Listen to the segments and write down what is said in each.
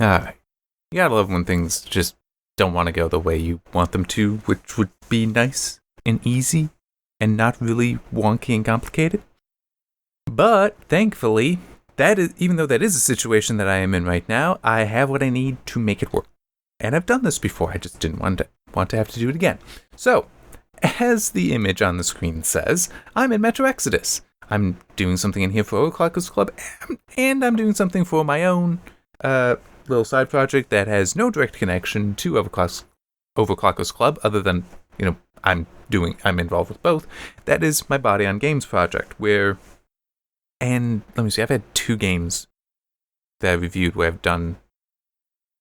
You gotta love when things just don't want to go the way you want them to, which would be nice and easy and not really wonky and complicated. But thankfully, even though that is a situation that I am in right now, I have what I need to make it work. And I've done this before, I just didn't want to have to do it again. So, as the image on the screen says, I'm in Metro Exodus. I'm doing something in here for Overclockers Club, and I'm doing something for my own little side project that has no direct connection to Overclockers Club, other than, I'm involved with both. That is my Body on Games project, and let me see, I've had 2 games that I reviewed where I've done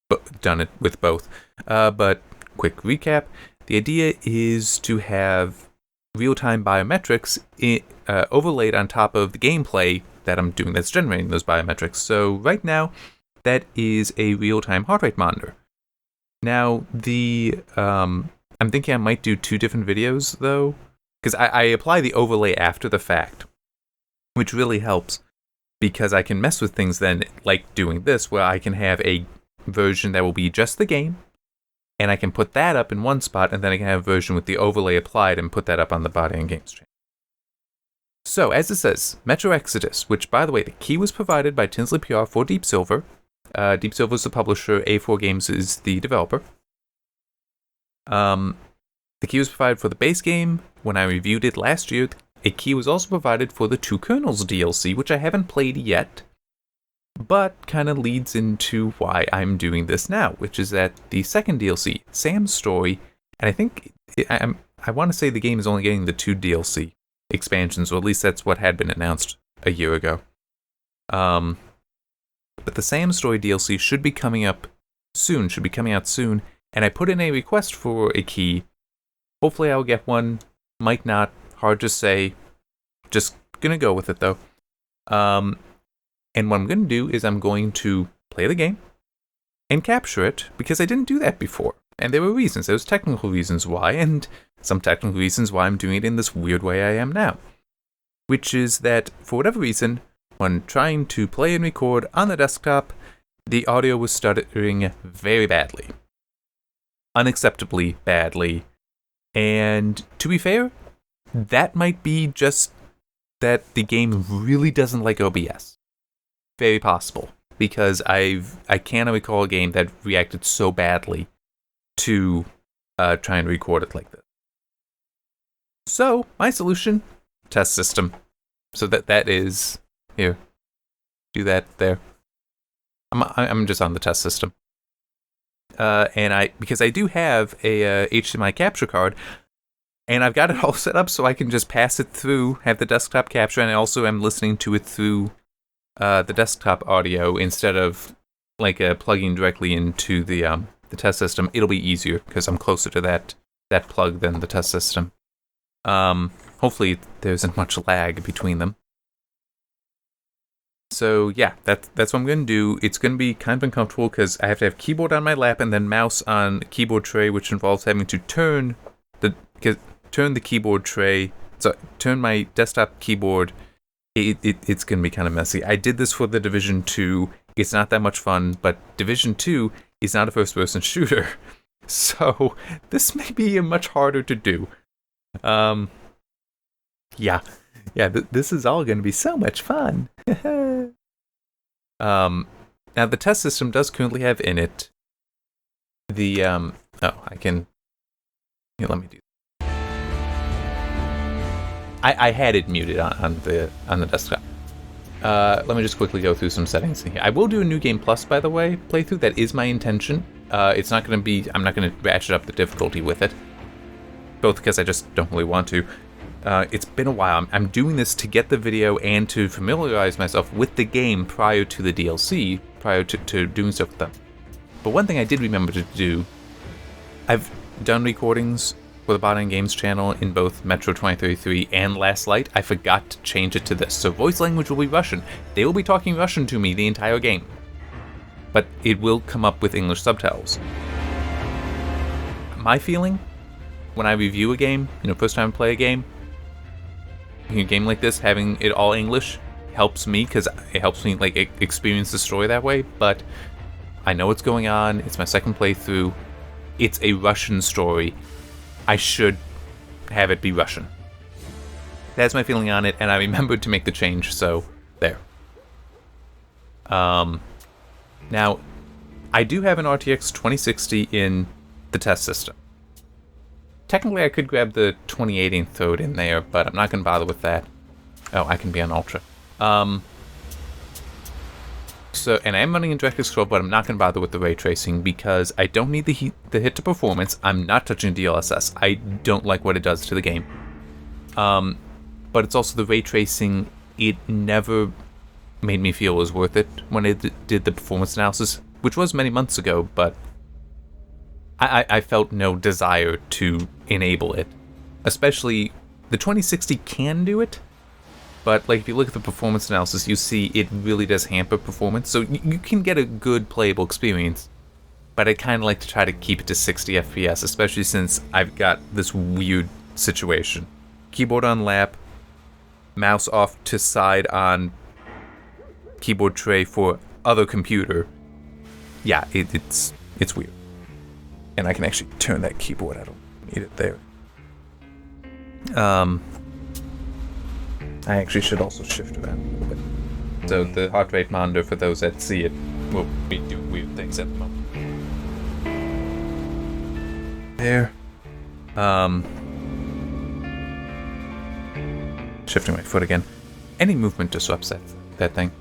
it with both. But quick recap, the idea is to have real-time biometrics overlaid on top of the gameplay that I'm doing that's generating those biometrics. So right now, that is a real-time heart rate monitor. Now, I'm thinking I might do 2 different videos, though, because I apply the overlay after the fact, which really helps, because I can mess with things then, like doing this, where I can have a version that will be just the game, and I can put that up in one spot, and then I can have a version with the overlay applied and put that up on the Body and Games channel. So, as it says, Metro Exodus, which, by the way, the key was provided by Tinsley PR for Deep Silver. Deep Silver is the publisher, A4 Games is the developer. The key was provided for the base game. When I reviewed it last year, a key was also provided for the 2 Kernels DLC, which I haven't played yet, but kind of leads into why I'm doing this now, which is that the second DLC, Sam's Story, and I think I want to say the game is only getting the 2 DLC expansions, or at least that's what had been announced a year ago. But the Sam's Story DLC should be coming out soon, and I put in a request for a key. Hopefully I'll get one, might not, hard to say, just gonna go with it though. And what I'm gonna do is I'm going to play the game and capture it, because I didn't do that before. And there were reasons, there was technical reasons why, and some technical reasons why I'm doing it in this weird way I am now. Which is that, for whatever reason, when trying to play and record on the desktop, the audio was stuttering very badly. Unacceptably badly. And to be fair, that might be just that the game really doesn't like OBS. Very possible, because I can't recall a game that reacted so badly to try and record it like this. So, my solution, test system. So that is, here, do that there. I'm just on the test system. And because I do have a HDMI capture card, and I've got it all set up so I can just pass it through, have the desktop capture, and I also am listening to it through the desktop audio instead of plugging directly into the test system. It'll be easier because I'm closer to that plug than the test system. Hopefully there isn't much lag between them. So yeah, that's what I'm going to do. It's going to be kind of uncomfortable because I have to have keyboard on my lap and then mouse on keyboard tray, which involves having to turn the keyboard tray, so turn my desktop keyboard. It's going to be kind of messy. I did this for the Division 2. It's not that much fun, but Division 2 is not a first-person shooter. So this may be much harder to do. This is all going to be so much fun. Now the test system does currently have in it the let me do. I had it muted on the desktop. Let me just quickly go through some settings in here. I will do a New Game Plus, by the way, playthrough. That is my intention. It's not going to be. I'm not going to ratchet up the difficulty with it, both because I just don't really want to. It's been a while. I'm doing this to get the video and to familiarize myself with the game prior to the DLC, prior to doing stuff with them. But one thing I did remember to do, I've done recordings for the Body and Games channel in both Metro 2033 and Last Light. I forgot to change it to this. So voice language will be Russian. They will be talking Russian to me the entire game. But it will come up with English subtitles. My feeling, when I review a game, first time I play a game like this, having it all English helps me, because it helps me experience the story that way. But I know what's going on. It's my second playthrough. It's a Russian story. I should have it be Russian. That's my feeling on it, and I remembered to make the change, so there. Now, I do have an RTX 2060 in the test system. Technically, I could grab the 2080 and throw it in there, but I'm not going to bother with that. Oh, I can be on Ultra. And I am running in DirectX 12, but I'm not going to bother with the ray tracing because I don't need the hit to performance. I'm not touching DLSS. I don't like what it does to the game. But it's also the ray tracing. It never made me feel it was worth it when it did the performance analysis, which was many months ago, but I felt no desire to enable it. Especially, the 2060 can do it, but like if you look at the performance analysis, you see it really does hamper performance. So you can get a good playable experience, but I kind of like to try to keep it to 60 FPS, especially since I've got this weird situation. Keyboard on lap, mouse off to side on keyboard tray for other computer. Yeah, it's weird. And I can actually turn that keyboard. I don't need it there. I actually should also shift around a little bit. So the heart rate monitor, for those that see it, will be doing weird things at the moment. There. Shifting my foot again. Any movement disrupts that thing.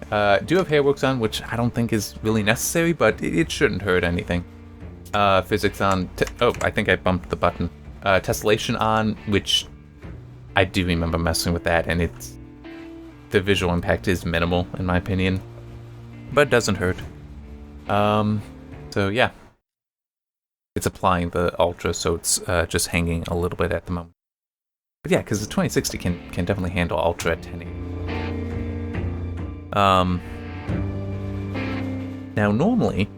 Do have Hairworks on, which I don't think is really necessary, but it shouldn't hurt anything. Physics on. Oh, I think I bumped the button. Tessellation on, which I do remember messing with that, and the visual impact is minimal in my opinion, but it doesn't hurt. So yeah, it's applying the Ultra, so it's just hanging a little bit at the moment. But yeah, because the 2060 can definitely handle Ultra at 1080. Now normally,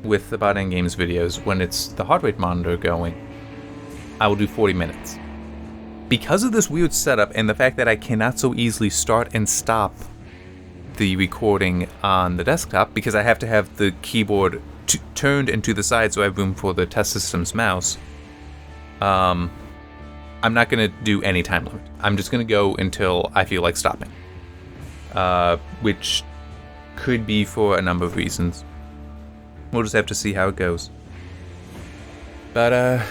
with the Bot Games videos, when it's the heart rate monitor going, I will do 40 minutes. Because of this weird setup and the fact that I cannot so easily start and stop the recording on the desktop, because I have to have the keyboard turned and to the side so I have room for the test system's mouse, I'm not going to do any time limit. I'm just going to go until I feel like stopping. Which could be for a number of reasons. We'll just have to see how it goes. But,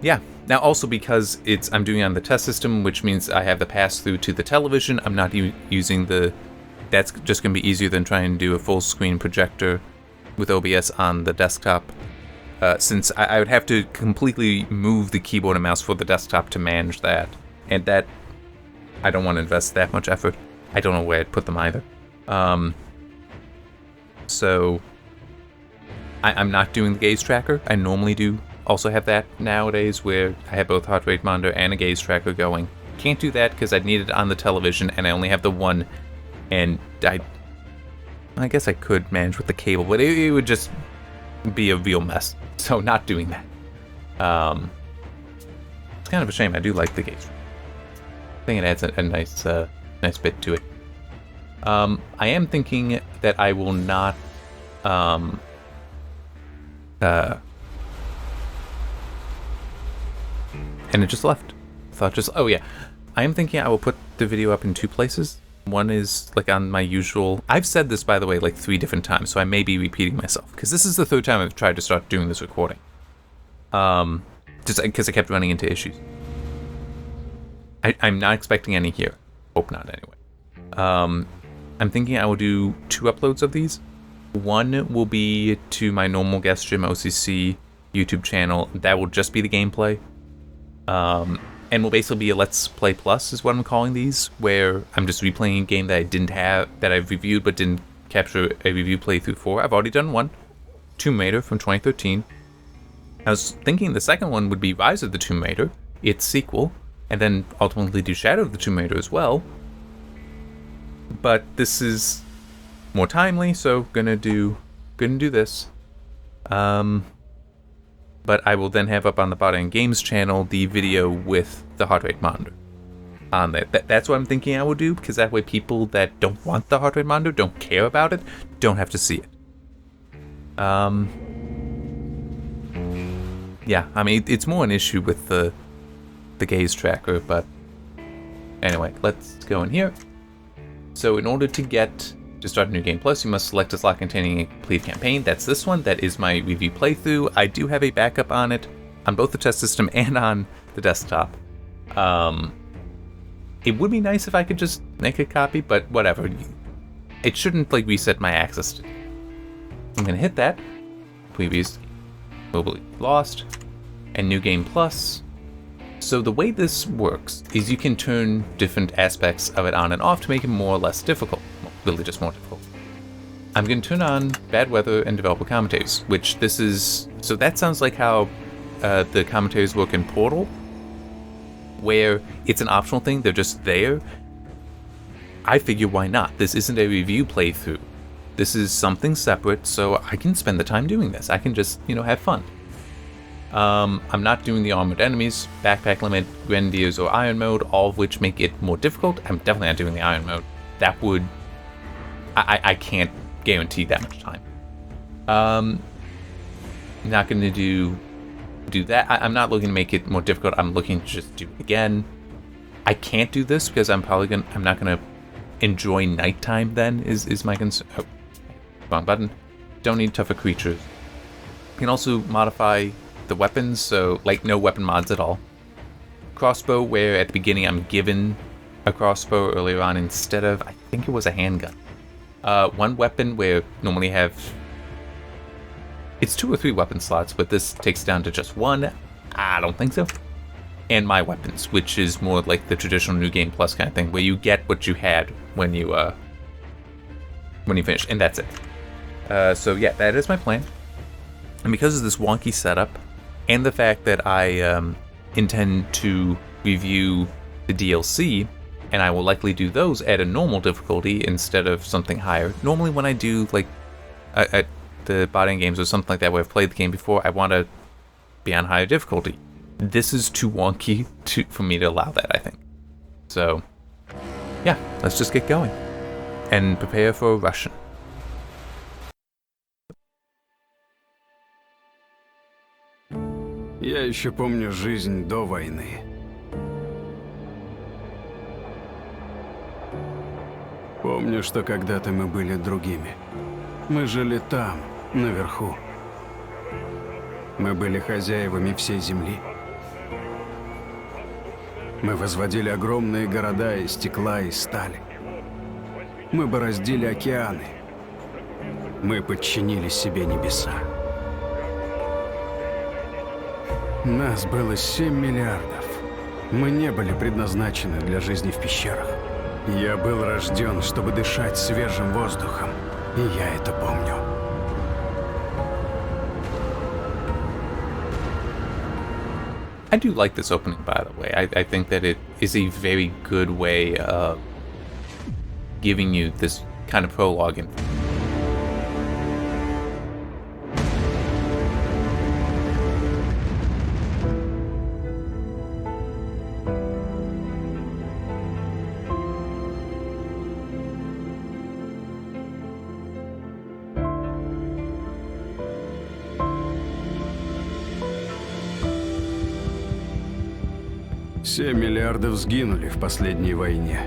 yeah. Now, also because I'm doing it on the test system, which means I have the pass-through to the television, I'm not using that's just going to be easier than trying to do a full-screen projector with OBS on the desktop, since I would have to completely move the keyboard and mouse for the desktop to manage that, and that, I don't want to invest that much effort. I don't know where I'd put them either. So, I'm not doing the gaze tracker. I normally do also have that nowadays, where I have both heart rate monitor and a gaze tracker going. Can't do that because I'd need it on the television, and I only have the one, and I guess I could manage with the cable, but it would just be a real mess, so not doing that. It's kind of a shame. I do like the gaze tracker. I think it adds a nice bit to it. I am thinking that I will not and it just left. Oh yeah. I am thinking I will put the video up in two places. One is like on my usual. I've said this, by the way, like 3 different times, so I may be repeating myself, because this is the 3rd time I've tried to start doing this recording. Just because I kept running into issues. I'm not expecting any here. Hope not, anyway. I'm thinking I will do 2 uploads of these. One will be to my normal Guest Gym OCC YouTube channel. That will just be the gameplay. And will basically be a Let's Play Plus is what I'm calling these, where I'm just replaying a game that I didn't have, that I've reviewed but didn't capture a review playthrough for. I've already done one, Tomb Raider from 2013. I was thinking the second one would be Rise of the Tomb Raider, its sequel, and then ultimately do Shadow of the Tomb Raider as well. But this is more timely, so gonna do this. But I will then have up on the Bot Games channel the video with the heart rate monitor on there. That's what I'm thinking I will do, because that way people that don't want the heart rate monitor, don't care about it, don't have to see it. Yeah, I mean, it's more an issue with the gaze tracker, but anyway, let's go in here. So in order to start a new game plus, you must select a slot containing a complete campaign. That's this one. That is my review playthrough. I do have a backup on it, on both the test system and on the desktop. It would be nice if I could just make a copy, but whatever. It shouldn't like reset my access to. I'm gonna hit that. Previous will be lost, and new game plus. So the way this works is you can turn different aspects of it on and off to make it more or less difficult. Well, really just more difficult. I'm going to turn on bad weather and developer commentaries, which this is... So that sounds like how the commentaries work in Portal, where it's an optional thing, they're just there. I figure why not? This isn't a review playthrough. This is something separate, so I can spend the time doing this. I can just, have fun. I'm not doing the armored enemies, backpack limit, grenadiers, or iron mode, all of which make it more difficult. I'm definitely not doing the iron mode. That would... I can't guarantee that much time. Not going to do that. I'm not looking to make it more difficult. I'm looking to just do it again. I can't do this because I'm not gonna enjoy nighttime then, is my concern. Oh, wrong button. Don't need tougher creatures. You can also modify the weapons, so like no weapon mods at all. Crossbow, where at the beginning I'm given a crossbow earlier on instead of, I think it was a handgun. One weapon where normally have, it's 2 or 3 weapon slots, but this takes it down to just 1. I don't think so. And my weapons, which is more like the traditional New Game Plus kind of thing, where you get what you had when you finish, and that's it. So yeah, that is my plan. And because of this wonky setup, and the fact that I intend to review the DLC, and I will likely do those at a normal difficulty instead of something higher. Normally when I do like at the body games or something like that where I've played the game before, I want to be on higher difficulty. This is too wonky for me to allow that, I think. So, yeah, let's just get going. And prepare for a Russian. Я еще помню жизнь до войны. Помню, что когда-то мы были другими. Мы жили там, наверху. Мы были хозяевами всей земли. Мы возводили огромные города из стекла и стали. Мы бороздили океаны. Мы подчинили себе небеса. Нас было 7 миллиардов. Мы не были предназначены для жизни в пещерах. Я был рожден, чтобы дышать свежим воздухом, и я это помню. I do like this opening, by the way. I think that it is a very good way of giving you this kind of prologue in. Семь миллиардов сгинули в последней войне.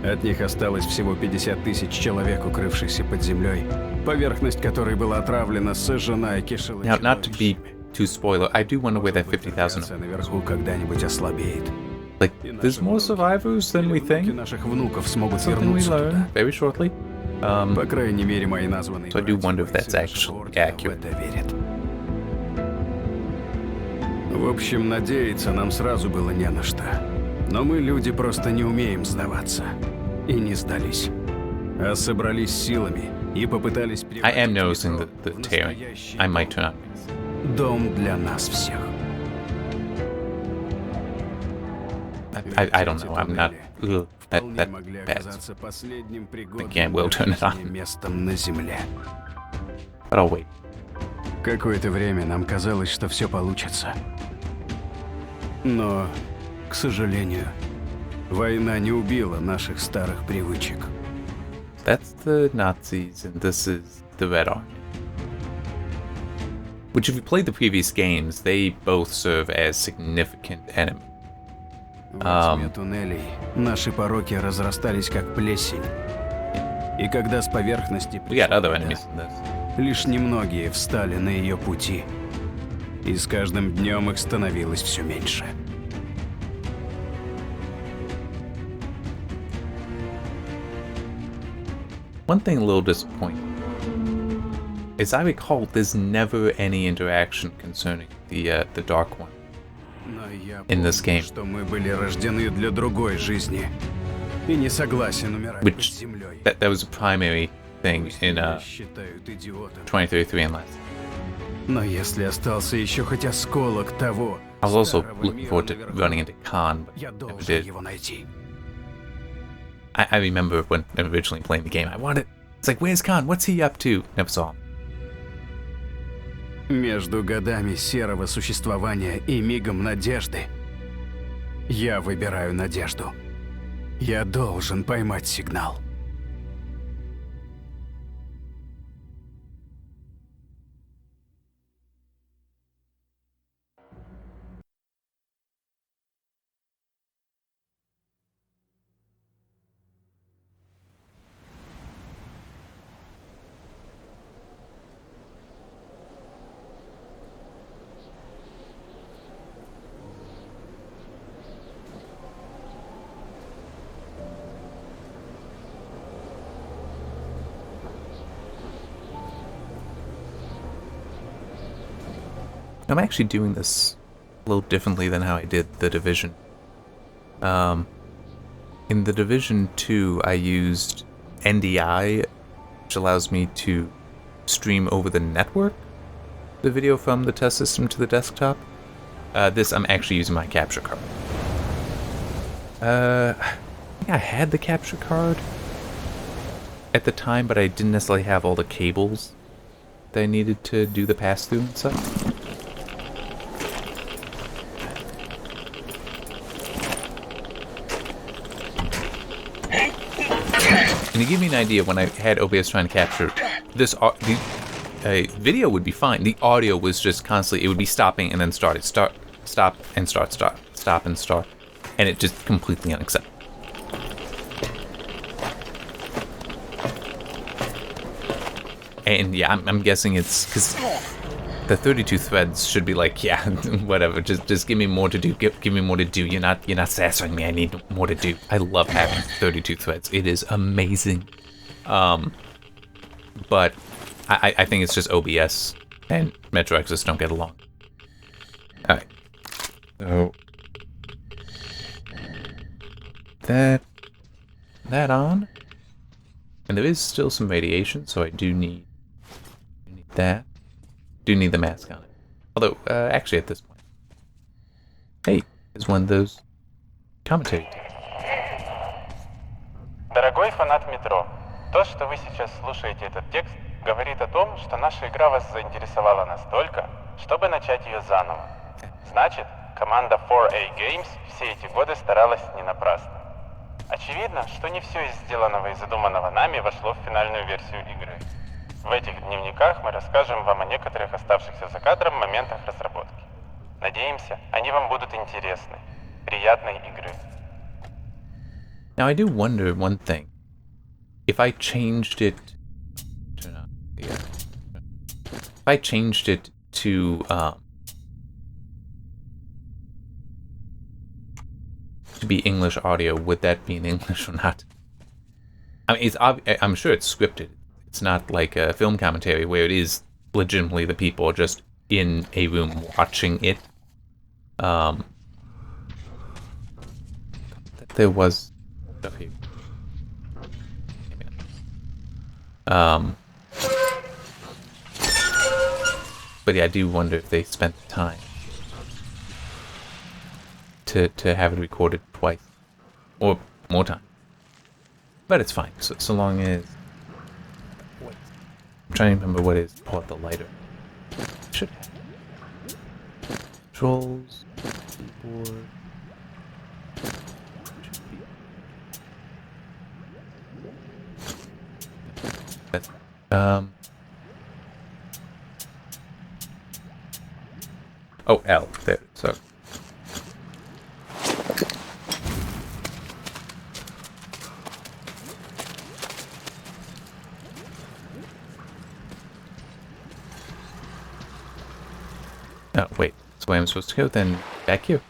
От них осталось всего 50 тысяч человек, укрывшихся под землей, поверхность которой была отравлена, сожжена и кишела. Now, not to be too spoiler, I do wonder where that 50,000 наверху когда-нибудь ослабеет. Like, there's more survivors than we think. Наших внуков смогут Something we вернуться learn туда. very shortly. По крайней мере, мои названные. So I do wonder if that's actually accurate. В это верят. В общем, надеяться нам сразу было не на что. Но мы, люди, просто не умеем сдаваться. И не сдались. А собрались силами и попытались... I am noticing the tearing. I might turn on. Дом для нас всех. I don't know. I'm not... Ugh, that bad. Again, I will turn it on. Местом на земле. But I'll wait. Какое-то время нам казалось, что все получится. Но, к сожалению, война не убила наших старых привычек. That's the Nazis, and this is the Red Army. Which, if you played the previous games, they both serve as significant enemies. Во тьме туннелей наши пороки разрастались как плесень. И когда с поверхности We got пришла other вода, enemies in this. лишь немногие встали на ее пути. И с каждым днем их становилось все меньше. One thing a little disappointing. As I recall, there's never any interaction concerning the Dark One. Но я In this помню, game. что мы были рождены для другой жизни. И не согласен умирать под Which, землей. that was a primary thing Пусть in меня считают идиотом. 2033 and less. Но если остался еще хоть осколок того, I was also старого looking мира forward to наверху, running into Khan, but я never должен did. его найти. I remember when originally playing the game, I wanted. It's like, where's Khan? What's he up to? Never saw him. Между годами серого существования и мигом надежды я выбираю надежду. Я должен поймать сигнал. I'm actually doing this a little differently than how I did The Division. In The Division 2, I used NDI, which allows me to stream over the network the video from the test system to the desktop. This, I'm actually using my capture card. I think I had the capture card at the time, but I didn't necessarily have all the cables that I needed to do the pass-through and such. And to give you an idea, when I had OBS trying to capture this, the video would be fine. The audio was just constantly, it would be stopping and then starting, stop and start, stop and start, and it just completely unacceptable. And yeah, I'm guessing it's because the 32 threads should be like, yeah, whatever. Just give me more to do. Give me more to do. You're not satisfying me. I need more to do. I love having 32 threads. It is amazing. But I think it's just OBS and Metro Exodus don't get along. All right. So that on, and there is still some radiation, so I do need that. Do need the mask on it. Although, actually, at this point, hey, is one of those commentary tapes. Дорогой фанат метро, то, что вы сейчас слушаете этот текст, говорит о том, что наша игра вас заинтересовала настолько, чтобы начать ее заново. Значит, команда 4A Games все эти годы старалась не напрасно. Очевидно, что не все из сделанного и задуманного нами вошло в финальную версию игры. В этих дневниках мы расскажем вам о некоторых оставшихся за кадром моментах разработки. Надеемся, они вам будут интересны. Приятной игры. Now, I do wonder one thing. If I changed it... Turn on. Yeah. If I changed it to be English audio, would that be in English or not? I mean, I'm sure it's scripted. It's not like a film commentary where it is legitimately the people just in a room watching it. There was stuff here. But yeah, I do wonder if they spent the time to have it recorded twice or more time. But it's fine, so long as. Wait, I'm trying to remember what it is. Pull out the lighter. Should have controls, keyboard. Should be. That's Oh, L. There. So. Oh, wait. That's where I'm supposed to go. Then back here.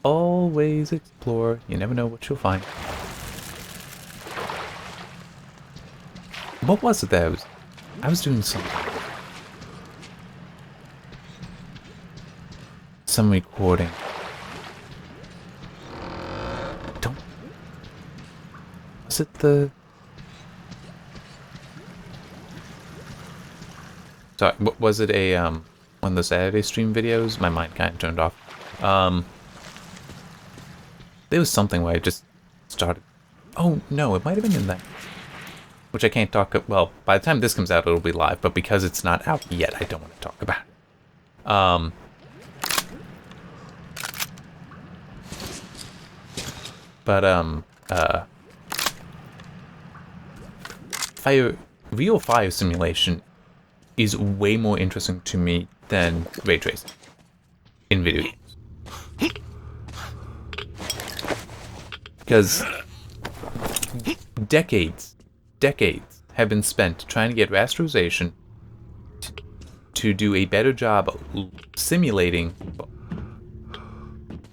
Always explore. You never know what you'll find. What was it that I was doing something. Some recording. Don't. Was it the? Sorry, was it a one of the Saturday stream videos? My mind kind of turned off. There was something where I just started. Oh no, it might have been in that. Which I can't talk. Well, by the time this comes out, it'll be live. But because it's not out yet, I don't want to talk about it. Real fire simulation is way more interesting to me than ray tracing in video games. Because decades have been spent trying to get rasterization to do a better job of simulating,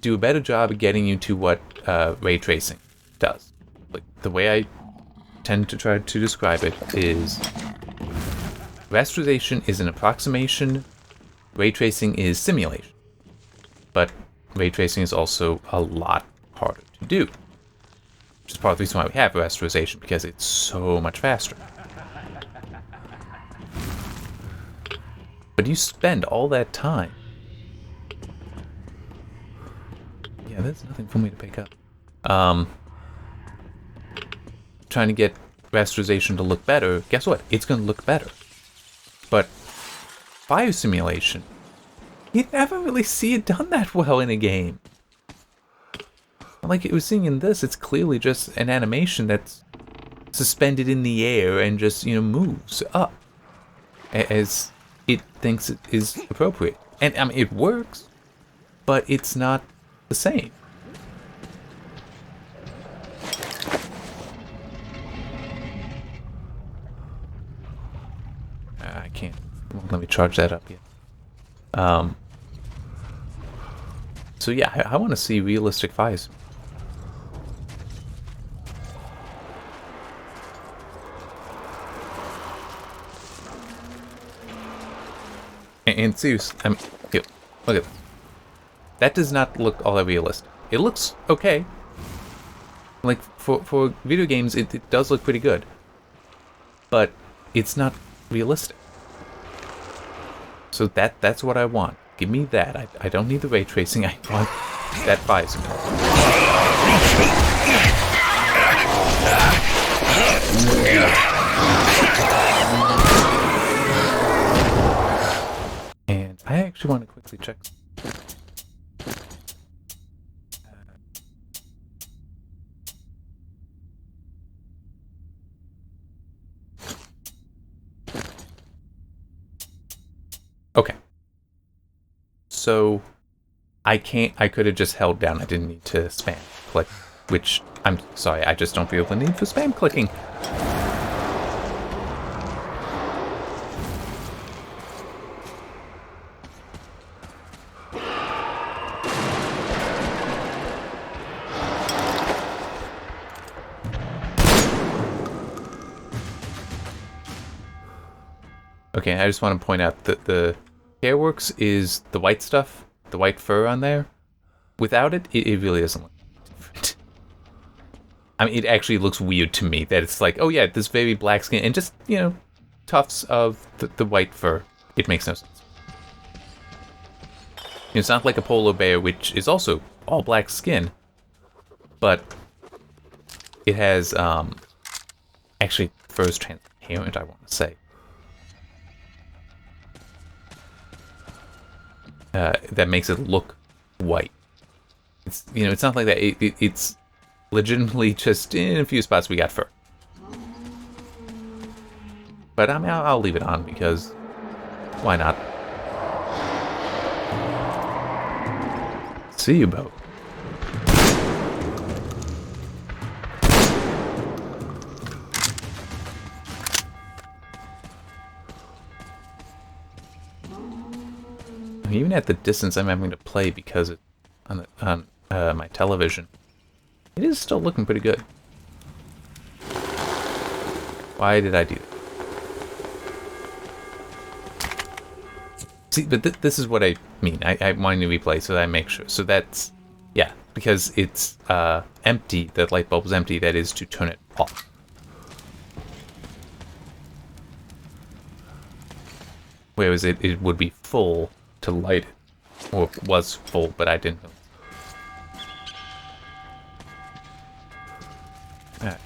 do a better job of getting you to what ray tracing does. Like, the way I tend to try to describe it is rasterization is an approximation, ray tracing is simulation. But ray tracing is also a lot harder to do. Which is part of the reason why we have rasterization, because it's so much faster. But you spend all that time. Yeah, there's nothing for me to pick up. Trying to get rasterization to look better. Guess what? It's going to look better. But fire simulation, you never really see it done that well in a game. Like it was seeing in this, it's clearly just an animation that's suspended in the air and just, moves up as it thinks it is appropriate. And I mean, it works, but it's not the same. I can't. Won't let me charge that up yet. So yeah, I want to see realistic fires. And seriously, I mean, here, look at this. That does not look all that realistic. It looks okay. Like, for video games, it does look pretty good. But it's not realistic. So that's what I want. Give me that. I don't need the ray tracing. I want that fire simulation. And I actually want to quickly check. Okay. So I could have just held down. I didn't need to spam click, which I'm sorry, I just don't feel the need for spam clicking. Okay, I just want to point out that the Hairworks is the white stuff, the white fur on there. Without it, it really doesn't look different. I mean, it actually looks weird to me that it's like, oh yeah, this very black skin and just, tufts of the white fur. It makes no sense. It's not like a polar bear, which is also all black skin, but it has, actually, fur is transparent, I want to say. That makes it look white. It's it's not like that. It's legitimately just in a few spots we got fur. But I mean, I'll leave it on because why not? see you both. Even at the distance I'm having to play because it's on my television, it is still looking pretty good. Why did I do that? See, but this is what I mean. I want to replay so that I make sure. So that's, yeah, because it's empty, the light bulb is empty, that is to turn it off. Whereas it would be full to light it. Or was full, but I didn't know. Alright.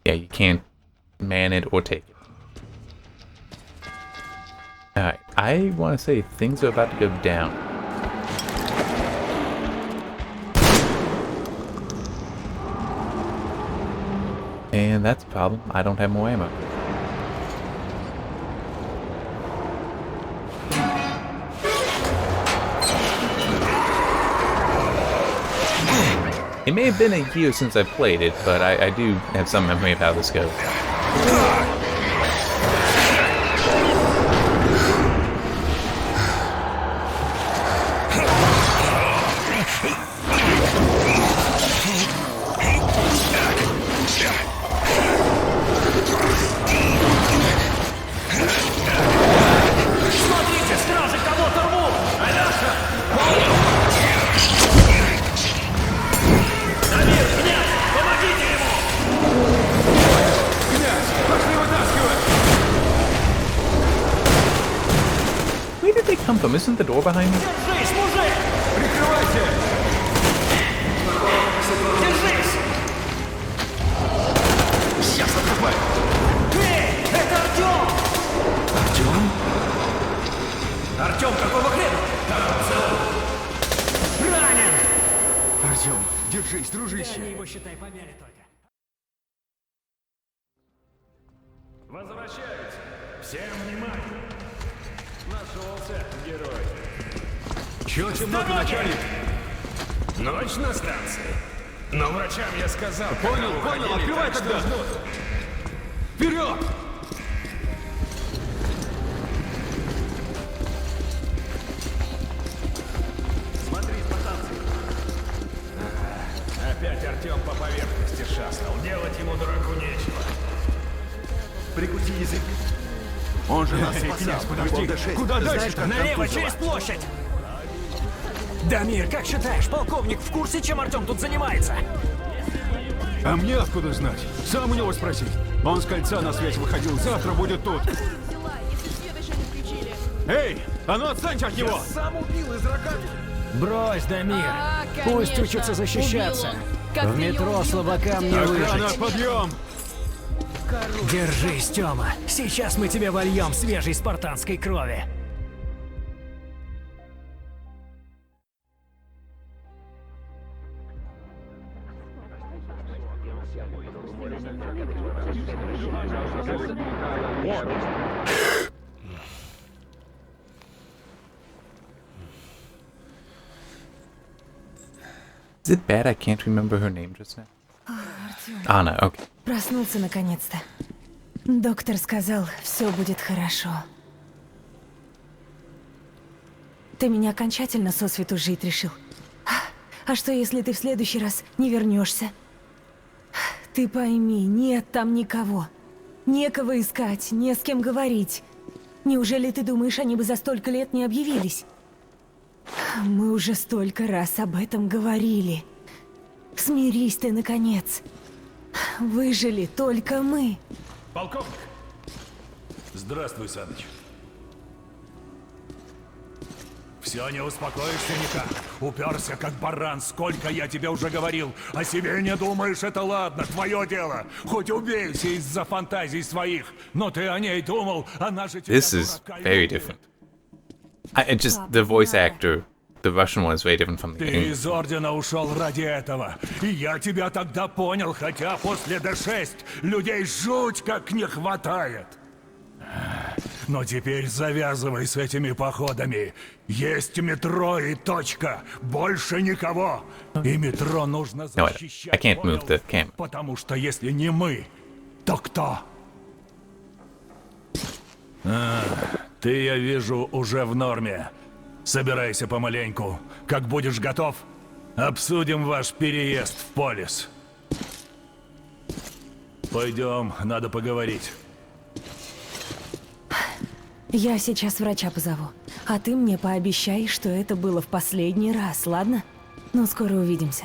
Yeah, you can't man it or take it. Alright, I want to say things are about to go down. And that's a problem. I don't have more ammo. It may have been a year since I played it, but I do have some memory of how this goes. Where did they come from? Isn't the door behind me? Держись, мужик! Прикрывайся! Держись! Сейчас открывай! Эй, это Артем! Артем? Артем, какого хрена? Там целый. Ранен! Артем, держись, дружище. Они его, считай, помяли только. Возвращаются. Всем внимание. Нашелся герой. Чего темно, начальник? Ночь на станции. Но врачам я сказал. Понял, открывай тогда. Вперед! Смотри по станции. Опять Артем по поверхности шастал. Делать ему дураку нечего. Прикуси язык. Он же нас спасал. Подожди, куда дальше? Налево, через площадь! Дамир, как считаешь, полковник в курсе, чем Артем тут занимается? А мне откуда знать? Сам у него спроси. Он с кольца на связь выходил. Завтра будет тут. Эй, а ну отстаньте от него! Сам убил из рогатки. Брось, Дамир. Пусть учатся защищаться. В метро слабакам не Охрана, выжить. подъем! Держись, Тёма. Сейчас мы тебе вольем свежей спартанской крови. Is it bad I can't remember her name just now? Anna, okay. Проснулся наконец-то. Доктор сказал, все будет хорошо. Ты меня окончательно сосвету жить решил. А что, если ты в следующий раз не вернешься? Ты пойми, нет там никого. Некого искать, не с кем говорить. Неужели ты думаешь, они бы за столько лет не объявились? Мы уже столько раз об этом говорили. Смирись ты, наконец. Выжили только мы. Полковник. Здравствуй, Саныч. Все, не успокоишься никак. Уперся, как баран. Сколько я тебе уже говорил. О себе не думаешь, это ладно. Твое дело. Хоть убейся из-за фантазий своих. Но ты о ней думал. Она же тебя This is very different. The voice actor the Russian one is very different from the Ты English. из Ордена ушел ради этого. И я тебя тогда понял, хотя после D6 людей жуть как не хватает. Но теперь завязывай с этими походами. Есть метро и точка. Больше никого. И метро нужно No, I защищать. can't move the понял? camera. Потому что если не мы, то кто? Ты, я вижу, уже в норме. Собирайся помаленьку. Как будешь готов, обсудим ваш переезд в Полис. Пойдем, надо поговорить. Я сейчас врача позову. А ты мне пообещай, что это было в последний раз, ладно? Ну, скоро увидимся.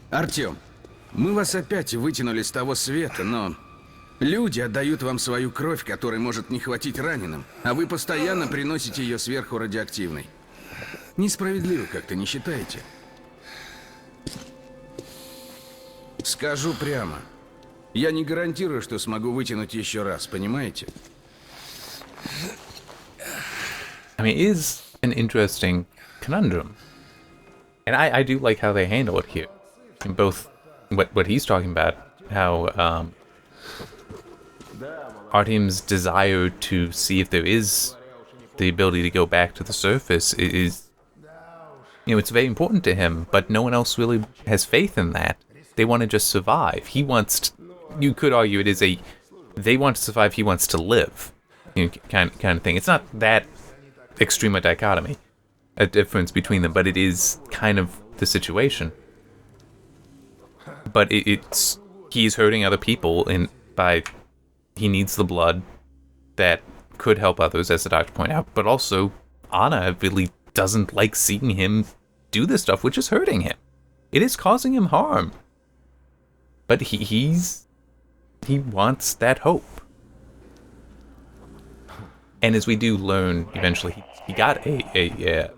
Артём, мы вас опять вытянули с того света, но... Люди отдают вам свою кровь, которой может не хватить раненым, а вы постоянно приносите ее сверху радиоактивной. Несправедливо как-то, не считаете? Скажу прямо. Я не гарантирую, что смогу вытянуть еще раз, понимаете? I mean, it is an interesting conundrum. And I do like how they handle it here. In both what he's talking about, how Artyom's desire to see if there is the ability to go back to the surface is, you know, it's very important to him, but no one else really has faith in that. They want to just survive. He wants to, you could argue it is a, they want to survive, he wants to live, you know, kind of thing. It's not that extreme a dichotomy, a difference between them, but it is kind of the situation. But it's, he's hurting other people by, he needs the blood that could help others, as the doctor pointed out, but also Anna really doesn't like seeing him do this stuff, which is hurting him. It is causing him harm. But he wants that hope. And as we do learn, eventually, he got a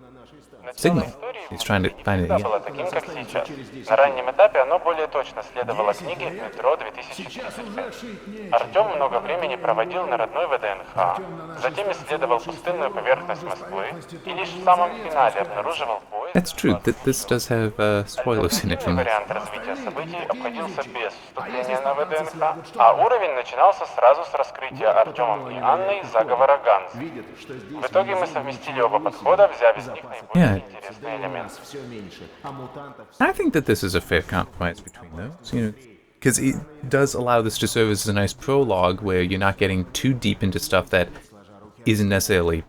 signal. He's trying to find it again. Было таким, как сейчас. На раннем этапе оно более точно следовало книге «Метро 2035». Артем много времени проводил на родной ВДНХ, затем исследовал пустынную поверхность Москвы и лишь в самом финале обнаруживал поезд. That's true. This does have spoilers in it from this. Вариант развития событий обходился без вступления на ВДНХ, а уровень начинался сразу с раскрытия Артемом и Анной заговора Ганза. В итоге мы совместили оба подхода, взяв из них наиболее интересные элементы. I think that this is a fair compromise between those, you know, because it does allow this to serve as a nice prologue where you're not getting too deep into stuff that isn't necessarily,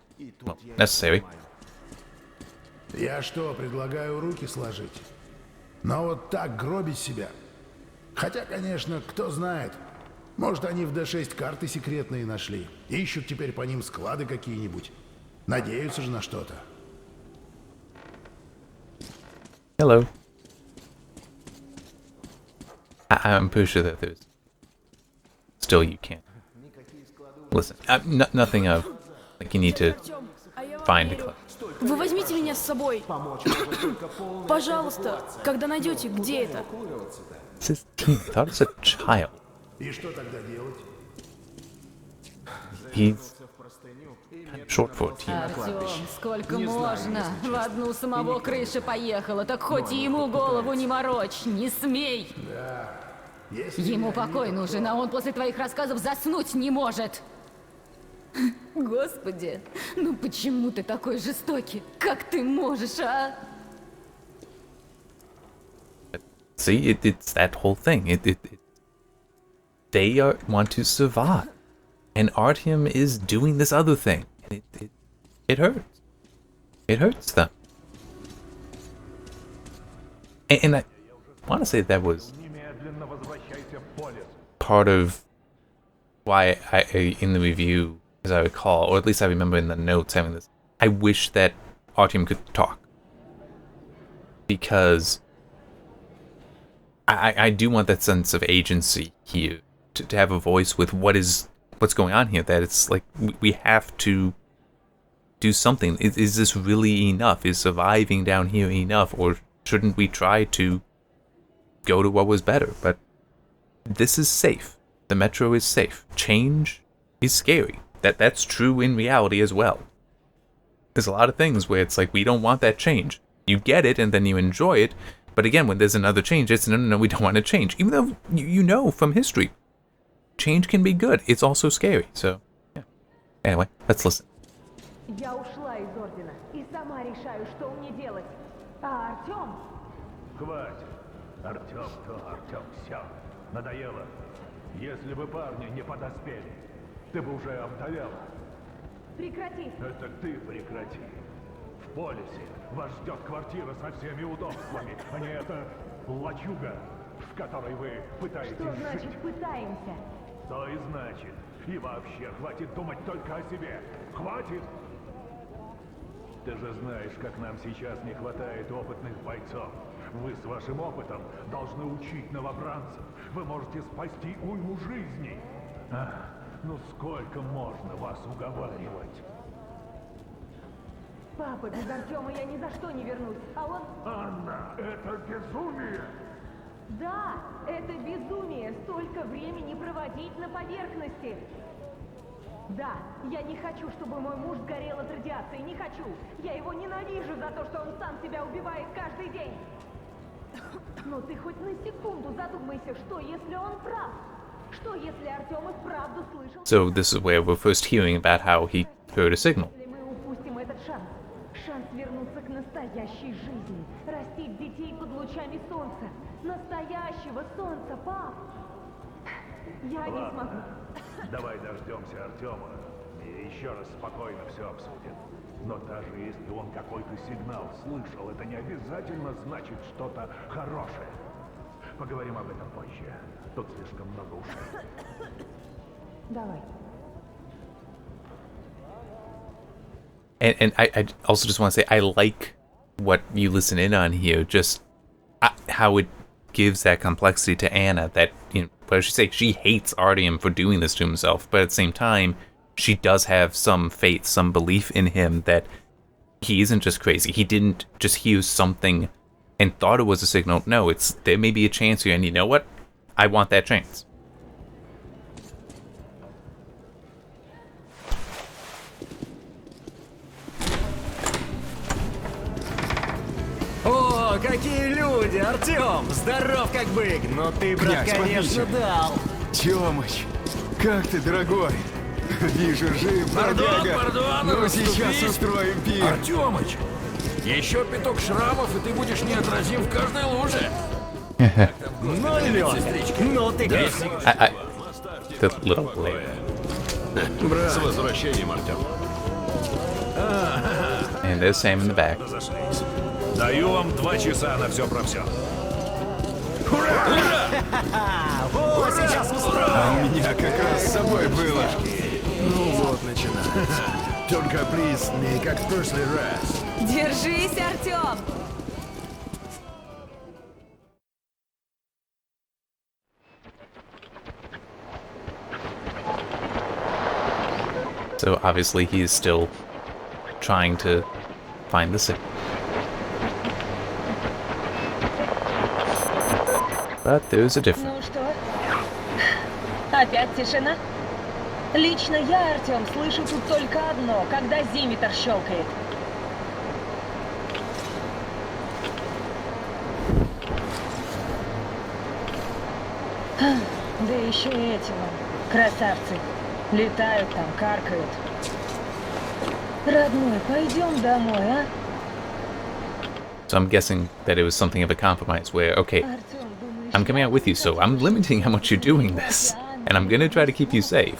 well, necessary. Я что, предлагаю руки сложить? Но вот так гробить себя. Хотя, конечно, кто знает. Может, они в D6 карты секретные нашли. Ищут теперь по ним склады какие-нибудь. Надеются же на что-то. Hello. I'm pretty sure that there's... Still, you can't. Listen, nothing of... Like, you need to find a club. Вы возьмите меня с собой. Пожалуйста, когда найдете, где это? This is teen. I thought it's a child. И что тогда делать? He's short for a teen. Артём, сколько можно? В одну самого крыша поехала, так хоть и ему голову не морочь, не смей! Ему покой нужен, а он после твоих рассказов заснуть не может! Господи, ну почему ты такой жестокий? Как ты можешь, а? See, it's that whole thing. They want to survive. And Artyom is doing this other thing. It hurts. It hurts them. And I want to say that was part of why I in the review, as I recall, or at least I remember in the notes having this, I wish that Artyom could talk. Because I do want that sense of agency here, to have a voice with what's going on here, that it's like we have to do something. Is this really enough? Is surviving down here enough? Or shouldn't we try to go to what was better? But this is safe. The metro is safe. Change is scary. That's true in reality as well. There's a lot of things where it's like, we don't want that change. You get it, and then you enjoy it. But again, when there's another change, it's no, we don't want to change. Even though you know from history, change can be good. It's also scary. So, yeah. Anyway, let's listen. Я ушла из Ордена и сама решаю, что мне делать. А Артём? Хватит. Артём, то Артём, все. Надоело. Если бы парни не подоспели, ты бы уже овдовела. Прекрати. Это ты прекрати. В полисе вас ждет квартира со всеми удобствами, а не эта лачуга, в которой вы пытаетесь Что значит жить. пытаемся? То и значит. И вообще, хватит думать только о себе. Хватит! Ты же знаешь, как нам сейчас не хватает опытных бойцов. Вы с вашим опытом должны учить новобранцев. Вы можете спасти уйму жизней. Ах, ну сколько можно вас уговаривать? Папа, без Артёма я ни за что не вернусь. А он... Анна, это безумие! Да, это безумие. Столько времени проводить на поверхности. Да, я не хочу, чтобы мой муж сгорел от радиации. Не хочу. Я его ненавижу за то, что он сам себя убивает каждый день. Но ты хоть на секунду задумайся, что если он прав? Что если Артём и вправду слышал... So this is where we're first hearing about how he heard a signal. Если мы упустим этот шанс, шанс вернуться к настоящей жизни, растить детей под лучами солнца, настоящего солнца, пап. Я не смогу. Давай дождемся Артема и еще раз спокойно все обсудим. Но даже если он какой-то сигнал слышал, это не обязательно значит что-то хорошее. Поговорим об этом позже. Тут слишком много ушей. Давай. And I also just want to say, I like what you listen in on here, just how it gives that complexity to Anna, that, you know, what should say, she hates Artyom for doing this to himself, but at the same time, she does have some faith, some belief in him that he isn't just crazy. He didn't just hear something and thought it was a signal. No, there may be a chance here, and you know what? I want that chance. О, какие люди, Артём! Здоров как бык! Но ты, брат, Князь, конечно, подвинься. дал! Тёмыч, как ты, дорогой? Вижу, жив, бродяга. Ну, сейчас устроим пир. Артёмыч, еще пяток шрамов, и ты будешь неотразим в каждой луже. Ну, Лёха, ну ты красив! The little layer. С возвращением, Артём. And there's Sam in the back. Разошлись. Даю вам 2 часа на все про все. О, сейчас устроим! А у меня как раз с собой было. Ну вот, начинается. Только приз не как в прошлый раз. Держись, Артём! So obviously he is still trying to find the signal. But there's a difference. Ну что? Опять тишина? Лично я, Артём, слышу тут только одно, когда зиметр щелкает. Да еще и эти вон, красавцы. Летают там, каркают. Родной, пойдем домой, а? So I'm guessing that it was something of a compromise where, okay, Артём, думаешь, I'm coming out with you, so I'm limiting how much you're doing this. And I'm gonna try to keep you safe.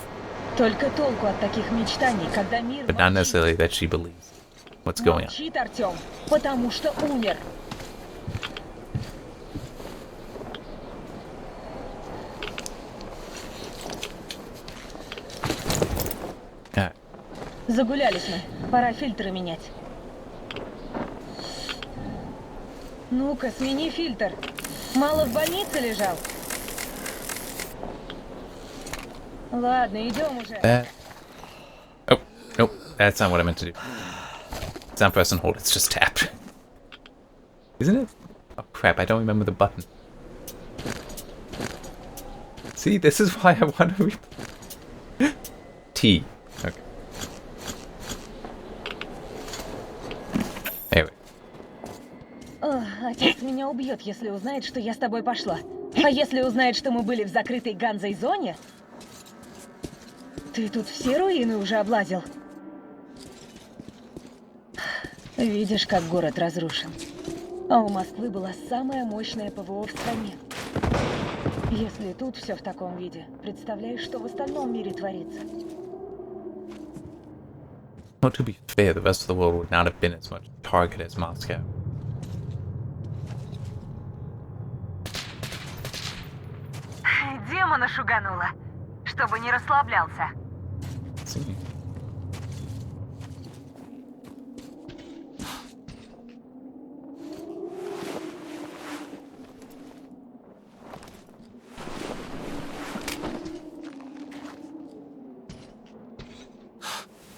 только толку от таких мечтаний, когда мир But not necessarily that she believes what's going on. молчит, Артём, потому что умер. Alright. Загулялись мы. Пора фильтры менять. Ну-ка, смени фильтр. Мало в больнице лежал? Ладно, идем уже. Oh, nope, that's not what I meant to do. It's not press and hold, it's just tap. Isn't it? Oh crap, I don't remember the button. See, this is why I want to T. Okay. Отец меня убьет, если узнает, что я с тобой пошла. А если узнает, что мы были в закрытой Ганзой зоне? Ты тут все руины уже облазил? Видишь, как город разрушен. А у Москвы была самая мощная ПВО в стране. Если тут все в таком виде, представляешь, что в остальном мире творится? Well, to be fair, the rest of the world would not have been as much a target as Moscow. Демона шуганула, чтобы не расслаблялся. See.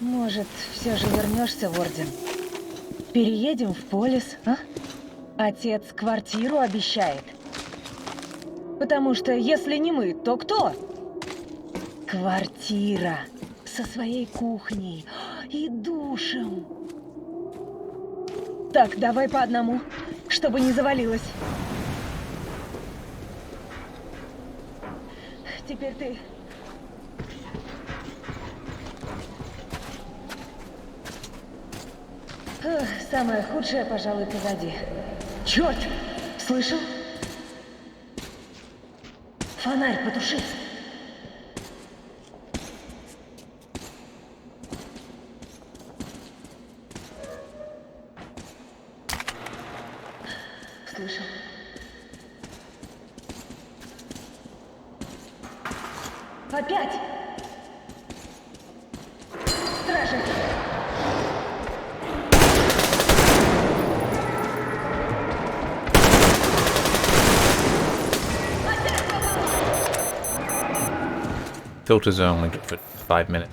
Может, все же вернешься в Орден? Переедем в Полис, а? Отец квартиру обещает. Потому что если не мы, то кто? Квартира со своей кухней и душем. Так, давай по одному, чтобы не завалилось. Теперь ты... Самое худшее, пожалуй, позади. Черт! Слышал? Фонарь потуши. Слышал? Опять! Стражи! Filter zone only good for 5 minutes.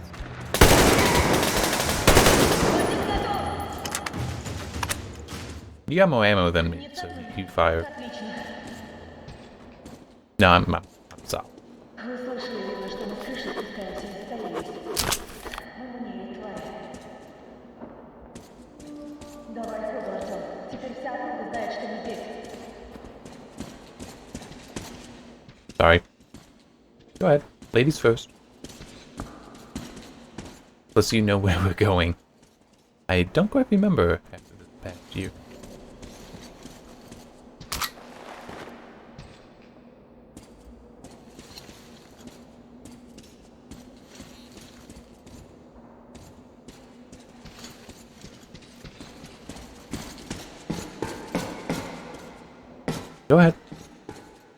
You got more ammo than me, so you fire. No, I'm solid. Вы слышали, видно, что мы с крыши спускаемся и затаились. Умнее, тварь. Давай ходу, Артём. Теперь вся округа знает, что мы здесь. Sorry. Go ahead. Ladies first. Plus, you know where we're going. I don't quite remember after this past year. Go ahead.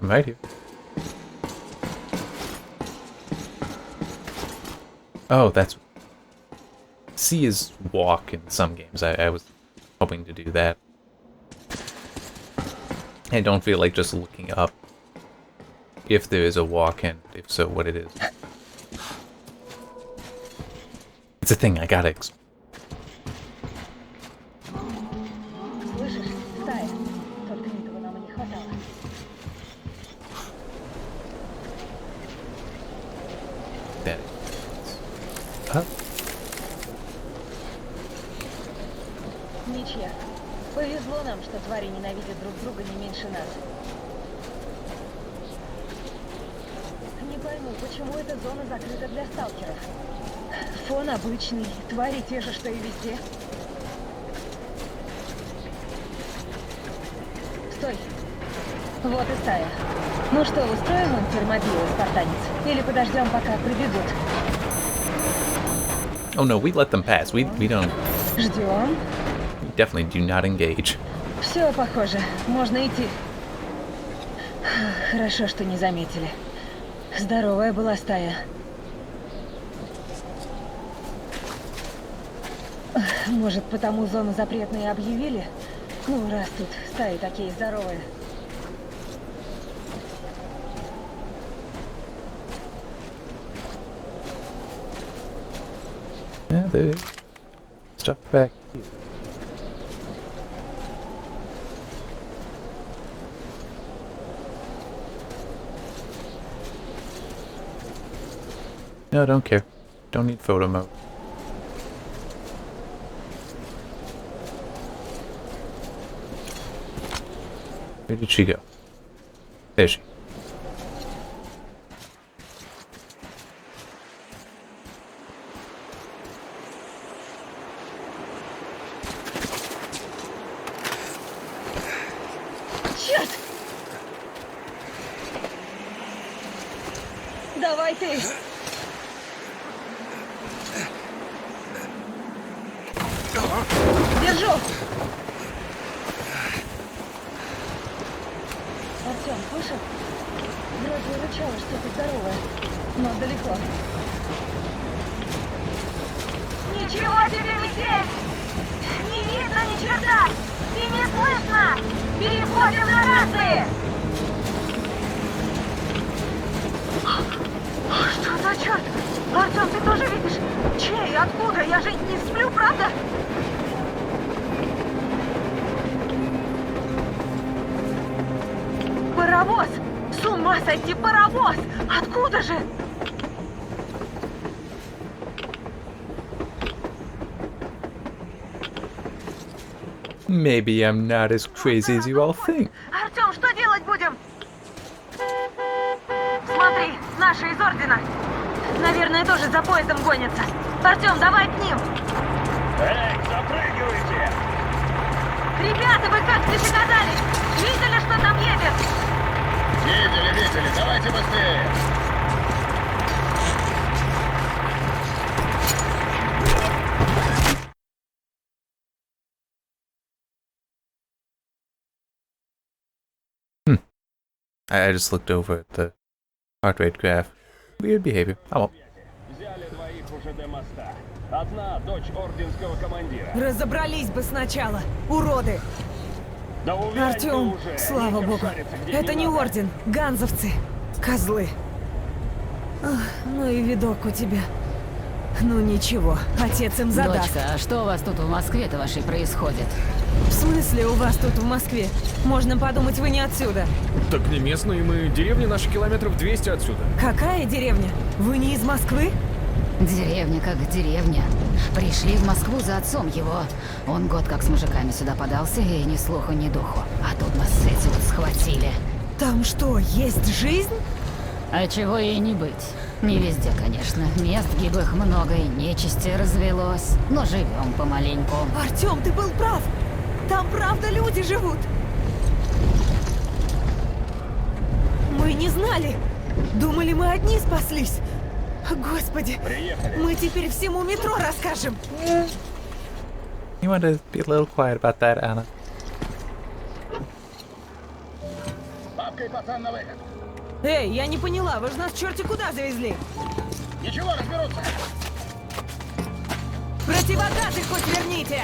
I'm right here. Oh, that's... C is walk in some games. I was hoping to do that. I don't feel like just looking up if there is a walk and if so, what it is. It's a thing I gotta explain. Слышишь? Стая. Только этого нам и не хватало. That. Huh? Ничья. Повезло нам, что твари ненавидят друг друга не меньше нас. Не пойму, почему эта зона закрыта для сталкеров. Фон обычный, твари те же, что и везде. Стой. Вот и стая. Ну что, устроим им термобилы, спартанец? Или подождем, пока прибегут? Oh no, we let them pass. We don't... Ждем. We definitely do not engage. Все похоже. Можно идти. Хорошо, что не заметили. Здоровая была стая. Может, потому зону запретной объявили? Ну, раз тут стаи такие здоровые. Yeah, there's stuff back here. No, don't care. Don't need photo mode. Where did she go? There she. Черт! Давай ты! Держу! Артём, слышал? Вроде рычало что-то здоровое, но далеко. Ничего себе не здесь! Не видно ни черта! И не слышно! Переходим на рации! Что за черт? Артём, ты тоже видишь? Чей? Откуда? Я же не сплю, правда? Паровоз! С ума сойти, паровоз! Откуда же? Maybe I'm not as crazy as you all think. Артём, что делать будем? Смотри, наши из Ордена. Наверное, тоже за поездом гонятся. Артём, давай к ним. Эй, запрыгивайте! Ребята, вы как здесь оказались? Видели, что там едет? Видели, давайте быстрее! I just looked over at the heart rate graph. Weird behavior. Oh well. Взяли двоих уже до моста. Одна дочь орденского командира. Разобрались бы сначала, уроды. Да уверен, Артём, уже. слава Никак богу, шарится, где это не надо. Орден, ганзовцы, козлы. Ах, ну и видок у тебя. Ну ничего, отец им задаст. Дочка, а что у вас тут в Москве-то вашей происходит? В смысле у вас тут в Москве? Можно подумать, вы не отсюда. Так не местные мы, деревня наша километров 200 отсюда. Какая деревня? Вы не из Москвы? Деревня как деревня. Пришли в Москву за отцом его. Он год как с мужиками сюда подался, и ни слуху, ни духу. А тут нас с этим вот схватили. Там что, есть жизнь? А чего ей не быть? Не везде, конечно. Мест гиблых много и нечисти развелось. Но живем помаленьку. Артём, ты был прав. Там правда люди живут. Мы не знали. Думали, мы одни спаслись. Господи, мы теперь всему метро расскажем. You want to be a little quiet about that, Anna? Бабкой пацан на выход. Эй, я не поняла, вы же нас черти куда завезли? Ничего, разберутся. Противогазы хоть верните!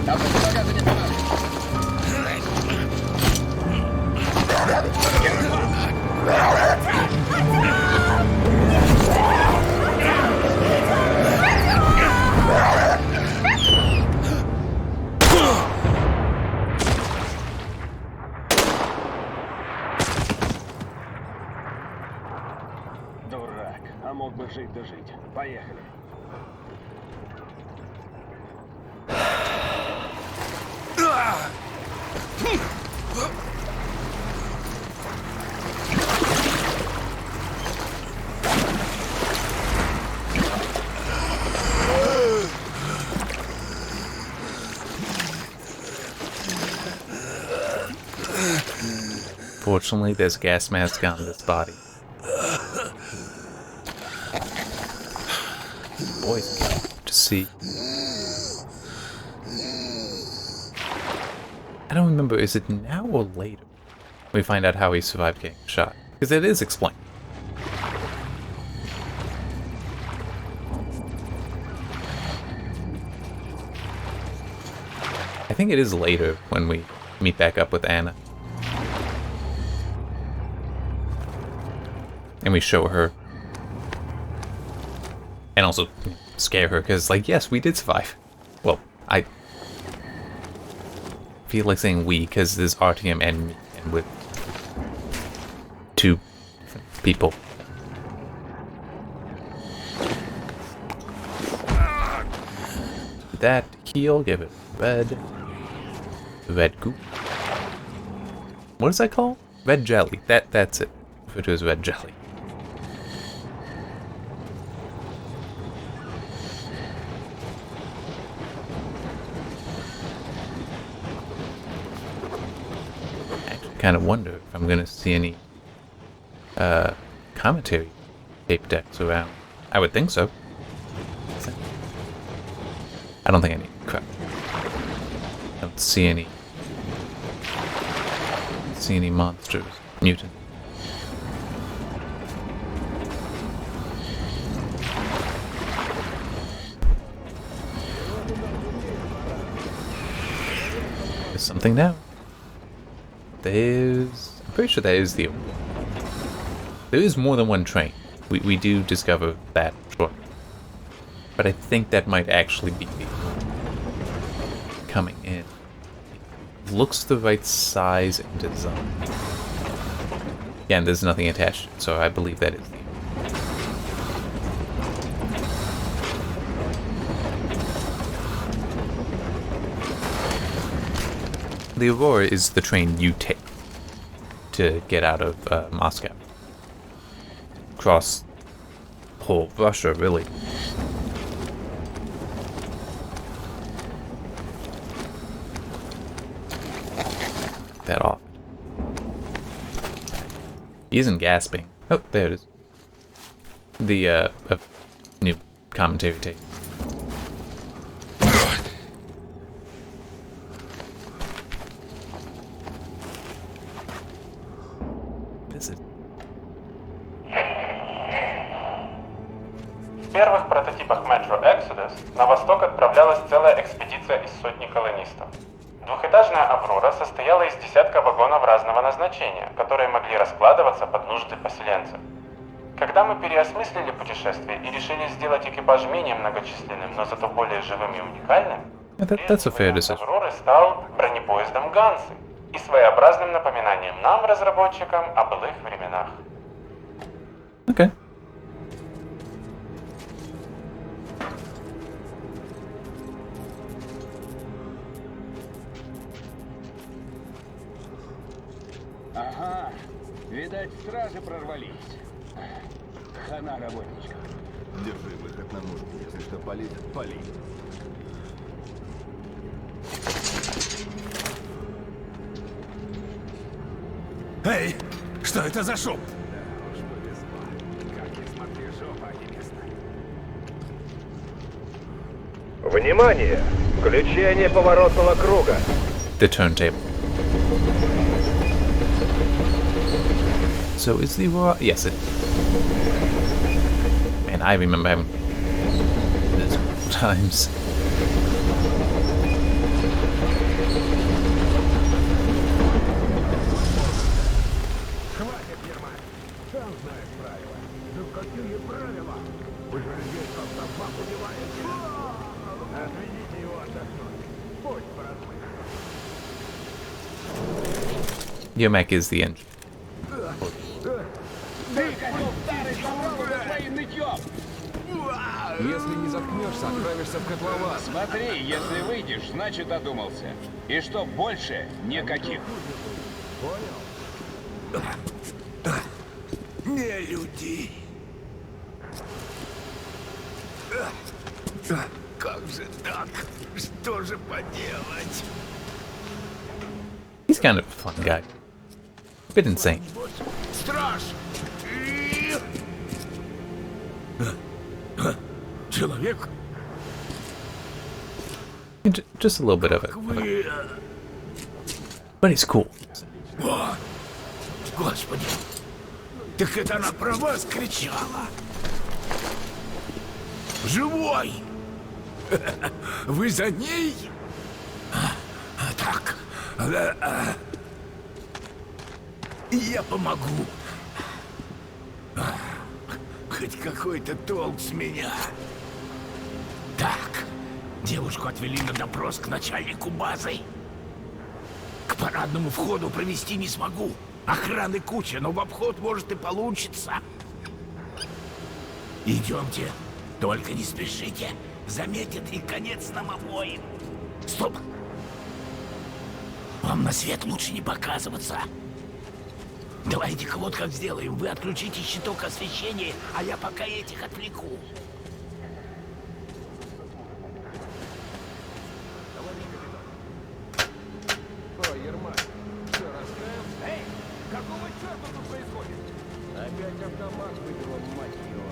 Там противогазы не понадобятся. Дурак, а мог бы жить да жить. Поехали. Fortunately, there's a gas mask on this body. Boys, to see. I don't remember, is it now or later we find out how he survived getting shot? Because it is explained. I think it is later when we meet back up with Anna. And we show her. And also scare her, because, like, yes, we did survive. Well, I feel like saying we, because there's RTM and me, and with two people. That heal, give it red. red goo. What is that called? Red jelly. That's it. Referred to as red jelly. I actually kind of wonder if I'm gonna see any commentary tape decks around. I would think so. I don't think I need crap. I don't see any monsters, mutant. There's something now. I'm pretty sure that is the. There is more than one train. We do discover that shortly. But I think that might actually be coming in. It looks the right size and design. Again, there's nothing attached, so I believe that is the Aurora is the train you take to get out of Moscow. Across whole Russia, really. That off. He isn't gasping. Oh, there it is. The new commentary tape. This is. В первых прототипах Metro Exodus на восток отправлялась целая экспедиция из сотни колонистов. Двухэтажная «Аврора» состояла из десятка вагонов разного назначения, которые могли раскладываться под нужды поселенцев. Когда мы переосмыслили путешествие и решили сделать экипаж менее многочисленным, но зато более живым и уникальным, «Авроры» стал бронепоездом «Гансы» и своеобразным напоминанием нам, разработчикам, о былых временах. Okay. Ага, видать, стражи прорвались. Хана работничка. Держи выход на мушку, если что палит, пали. Эй, что это за шум? Внимание! Включение поворотного круга. The turntable. So is the Aurora? Yes, it. Man, I remember having this times. Your mech is the engine. Если не заткнешься, отправишься в котлован. Смотри, если выйдешь, значит одумался. И что больше никаких. Понял? Не люди. Как же так? Что же поделать? He's kind of a fun guy. A bit insane. Страж! Человек? Just a little bit of it. But it's cool. О, Господи! Так это она про вас кричала! Живой! Вы за ней? Так. Я помогу. Хоть какой-то толк с меня. Так. Девушку отвели на допрос к начальнику базы. К парадному входу провести не смогу. Охраны куча, но в обход может и получится. Идемте. Только не спешите. Заметят и конец нам обоим. Стоп. Вам на свет лучше не показываться. Давайте-ка вот как сделаем. Вы отключите щиток освещения, а я пока этих отвлеку. О, Ермак, все расскажем? Эй, какого черта тут происходит? Опять автомат выбило, мать его.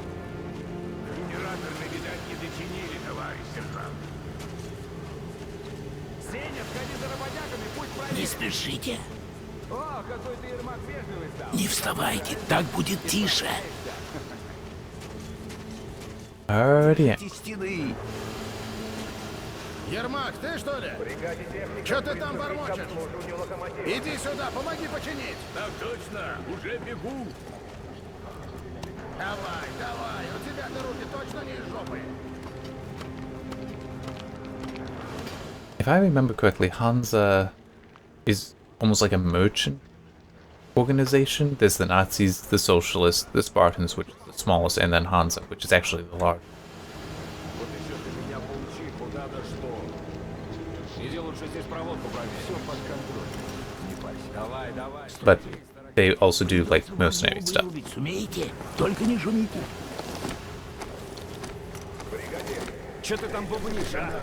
Генератор, видать, не дочинили, товарищ сержант. Сеня, сходи за работягами, пусть проверит. Не спешите. О, какой ты, Ермак, вежливый стал. Не вставайте, так будет тише. Alrighty. Стены. Ермак, ты что ли? Что ты там бормочешь? Иди сюда, помоги починить. Так точно, уже бегу. Давай, давай, у тебя-то руки точно не из жопы. If I remember correctly, Hansa is almost like a merchant organization. There's the Nazis, the Socialists, the Spartans, which is the smallest, and then Hansa, which is actually the largest. Вот еще ты меня поучи, куда да что. Иди лучше здесь проводку проверь. Все под контролем. Не парься. Давай, давай. But they also do like mercenary stuff. Сумеете? Только не шумите. Че ты там бубнишь, а?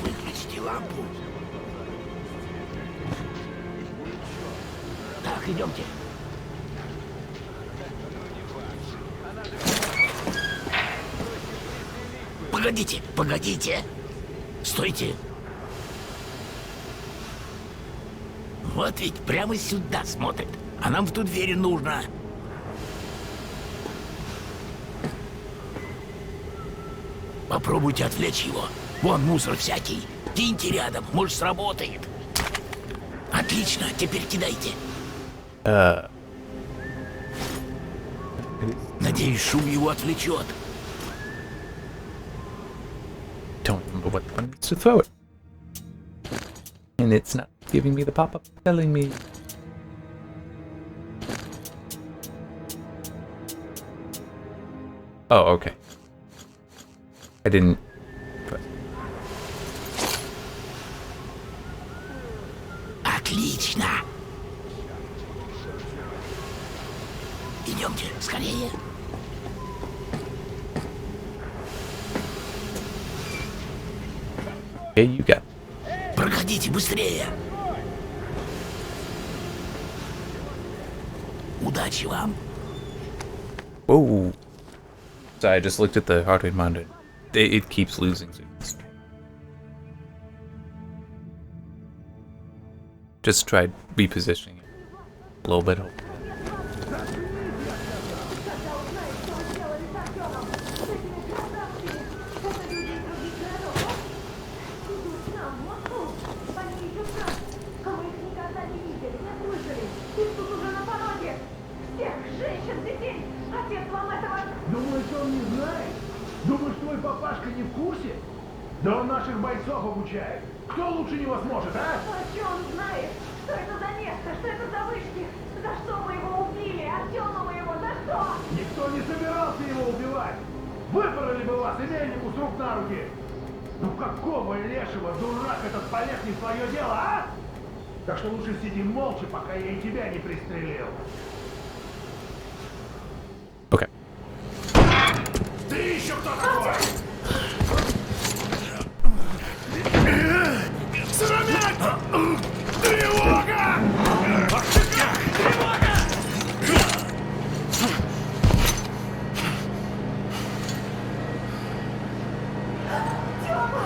Выключите лампу. Так, идемте. Погодите, погодите. Стойте. Вот ведь прямо сюда смотрит. А нам в ту дверь нужно. Попробуйте отвлечь его. Вон мусор всякий. Киньте рядом, может, сработает. Отлично, теперь кидайте. Надеюсь, шум его отвлечет. Don't remember what one needs to throw it. And it's not giving me the pop-up telling me. Oh, okay. I didn't. Отлично. Идемте, скорее. Okay, you got. Проходите быстрее. Удачи вам. Whoa. So I just looked at the heart rate monitor. It keeps losing signals. Just tried repositioning it a little bit. Думаешь, он не знает? Думаешь, твой папашка не в курсе? Да он наших бойцов обучает. Кто лучше него сможет, а? А что он знает? Что это за место? Что это за вышки? За что мы его убили? Артема моего, за что? Никто не собирался его убивать. Выпороли бы вас, имельнику, с рук на руки. Ну какого лешего, дурак, этот полез не в свое дело, а? Так что лучше сиди молча, пока я и тебя не пристрелил. Okay. Ты еще кто такой? Срамять! Тревога! Тревога! Тёма!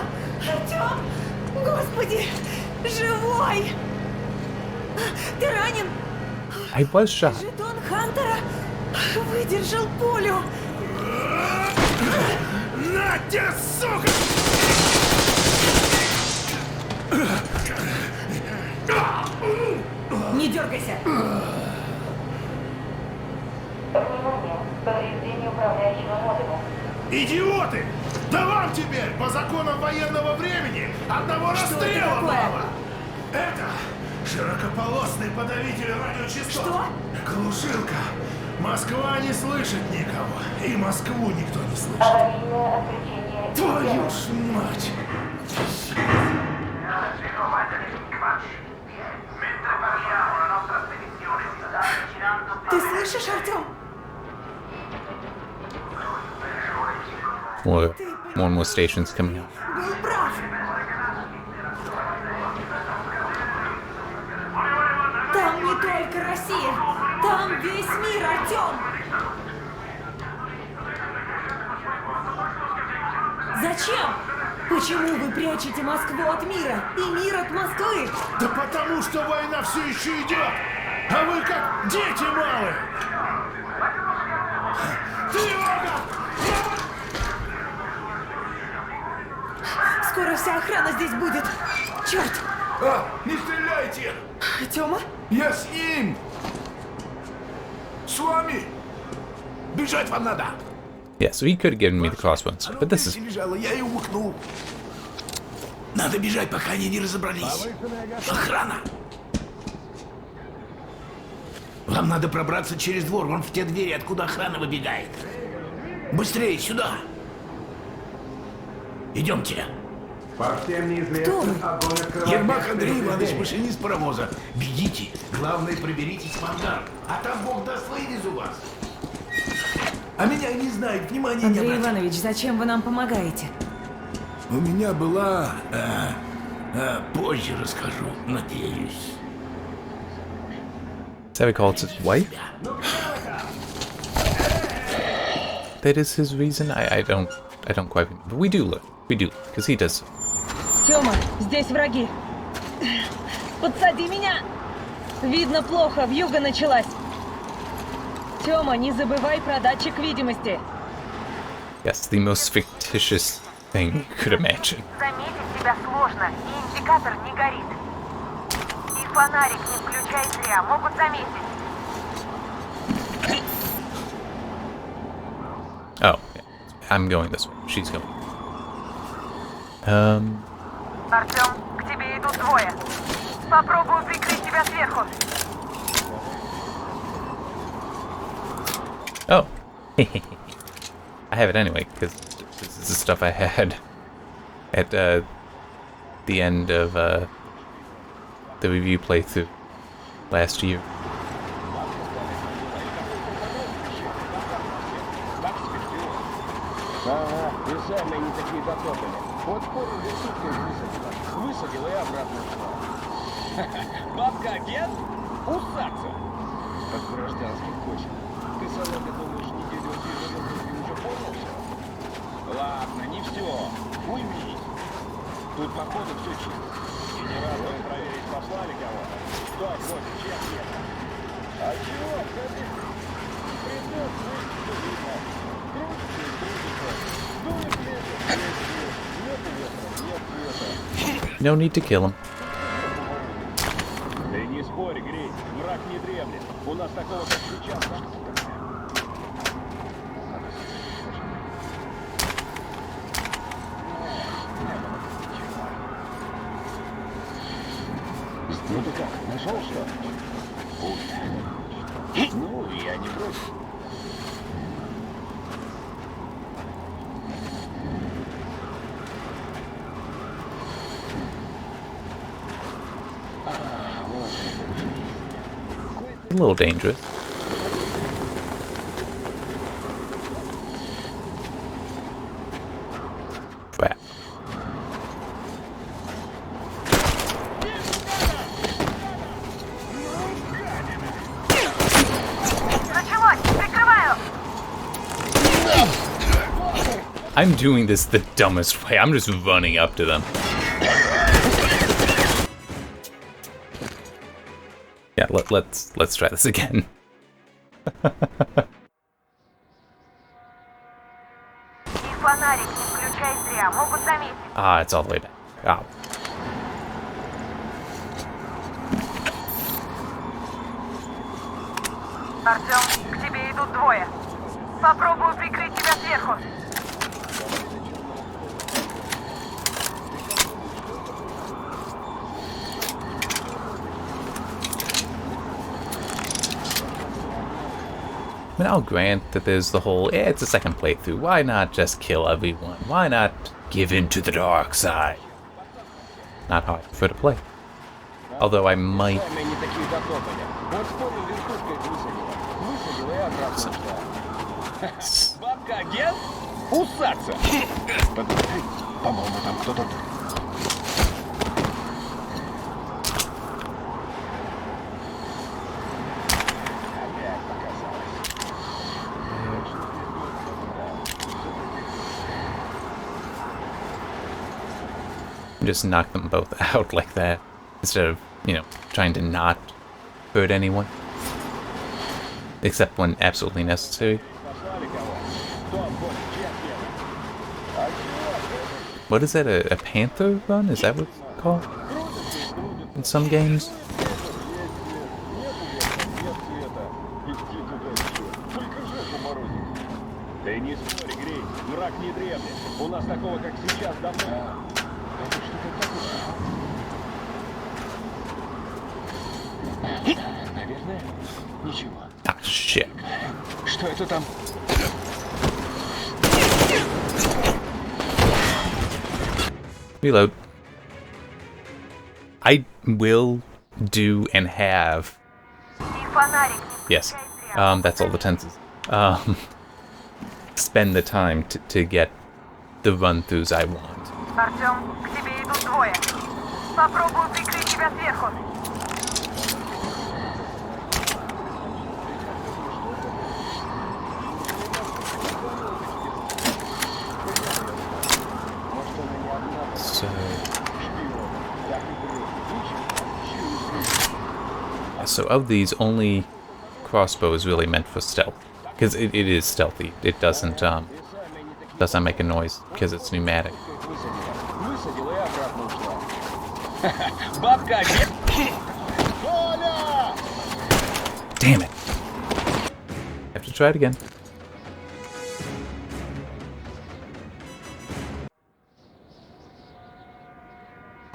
Артём! Господи! Живой! Ты ранен? I was shot. Жетон Хантера выдержал пулю! На тебе, сука! Не дергайся! Внимание! Повреждение управляющего модуля. Идиоты! Да вам теперь, по законам военного времени, одного расстрела мало! Это широкополосный подавитель радиочастот. Что? Глушилка. Москва не слышит никого, и Москву никто не слышит. Аварийное отключение. Твою ж мать! Ты слышишь, Артем? More and more stations coming out. Был прав. Там не только Россия. Там весь мир, Артем. Зачем? Почему вы прячете Москву от мира и мир от Москвы? Да потому что война все еще идет, а вы как дети малые. Тревога! Скоро вся охрана здесь будет. Черт! Не стреляйте! Тёма? Я с ним! С вами! Бежать вам надо! Yeah, so he could have given me the crossbones, but this is... Я ее умыкнул. Надо бежать, пока они не разобрались. Охрана! Вам надо пробраться через двор, вон в те двери, откуда охрана выбегает. Быстрее, сюда! Идемте. Ермак Андрей Иванович, машинист паровоза. Бегите. Главное, проберитесь в ангар. А там Бог даст, вывезу вас. А меня не знают, внимания не Андрей обратят. Иванович, зачем вы нам помогаете? У меня была... позже расскажу, надеюсь. Is that what he calls his wife? That is his reason? I don't quite remember. We do look, because he does. Тёма, здесь враги. Подсади меня. Видно плохо, вьюга началась. Тёма, не забывай про датчик видимости. Yes, the most fictitious thing you could imagine. Заметить тебя сложно, и индикатор не горит. И фонарик не включай зря, могут заметить. Oh, yeah. I'm going this way. She's going. Артём, к тебе идут двое. Попробую прикрыть тебя сверху. Oh. I have it anyway, because this is the stuff I had at the end of the review playthrough last year. Ага, и сами они такие дотопали. Вот понял, суткой высадил и обратно шла. Бабка-агент? Усаться! Как в гражданских хочет. Ты, Соломя, думаешь, неделю ты уже понял все? Ладно, не все. Уймись. Тут, походу, все чисто. Генераторы проверить послали кого-то. Кто охотит, чем нет? А чего, кстати? Придут, слышите, видно. Крутится и крутится. Дует ветер, нет ветра, нет света. No need to kill him. Ты не спорь, Грей, враг не дремлет. У нас такого, как сейчас. Ну ты как, нашел что? Ну, я не против. A little dangerous. Crap. Началось! Прикрываю! I'm doing this the dumbest way. I'm just running up to them. Yeah, let's try this again. И фонарик не включай зря, могут заметить. Ah, it's all the way down. Ah. Артём, к тебе идут двое. Попробую прикрыть тебя сверху. I mean, I'll grant that there's the whole, it's a second playthrough. Why not just kill everyone? Why not give in to the dark side? Not how I prefer to play. Although I might... Бабка-агент? Усаться! Подожди, по-моему, там кто-то... Just knock them both out like that, instead of, you know, trying to not hurt anyone. Except when absolutely necessary. What is that, a panther run? Is that what it's called? In some games? Да не спорь, Грей, мрак не древний. У нас такого, как сейчас, давно. Это что-то такое. Наверное, ничего. Ah, shit. Что это там? Reload. I will do and have. Yes. That's all the tenses. Spend the time to get the run-throughs I want. Артём, к тебе идут двое. Попробую прикрыть тебя сверху. So of these, only crossbow is really meant for stealth, because it is stealthy. It doesn't make a noise because it's pneumatic. Damn it! Have to try it again.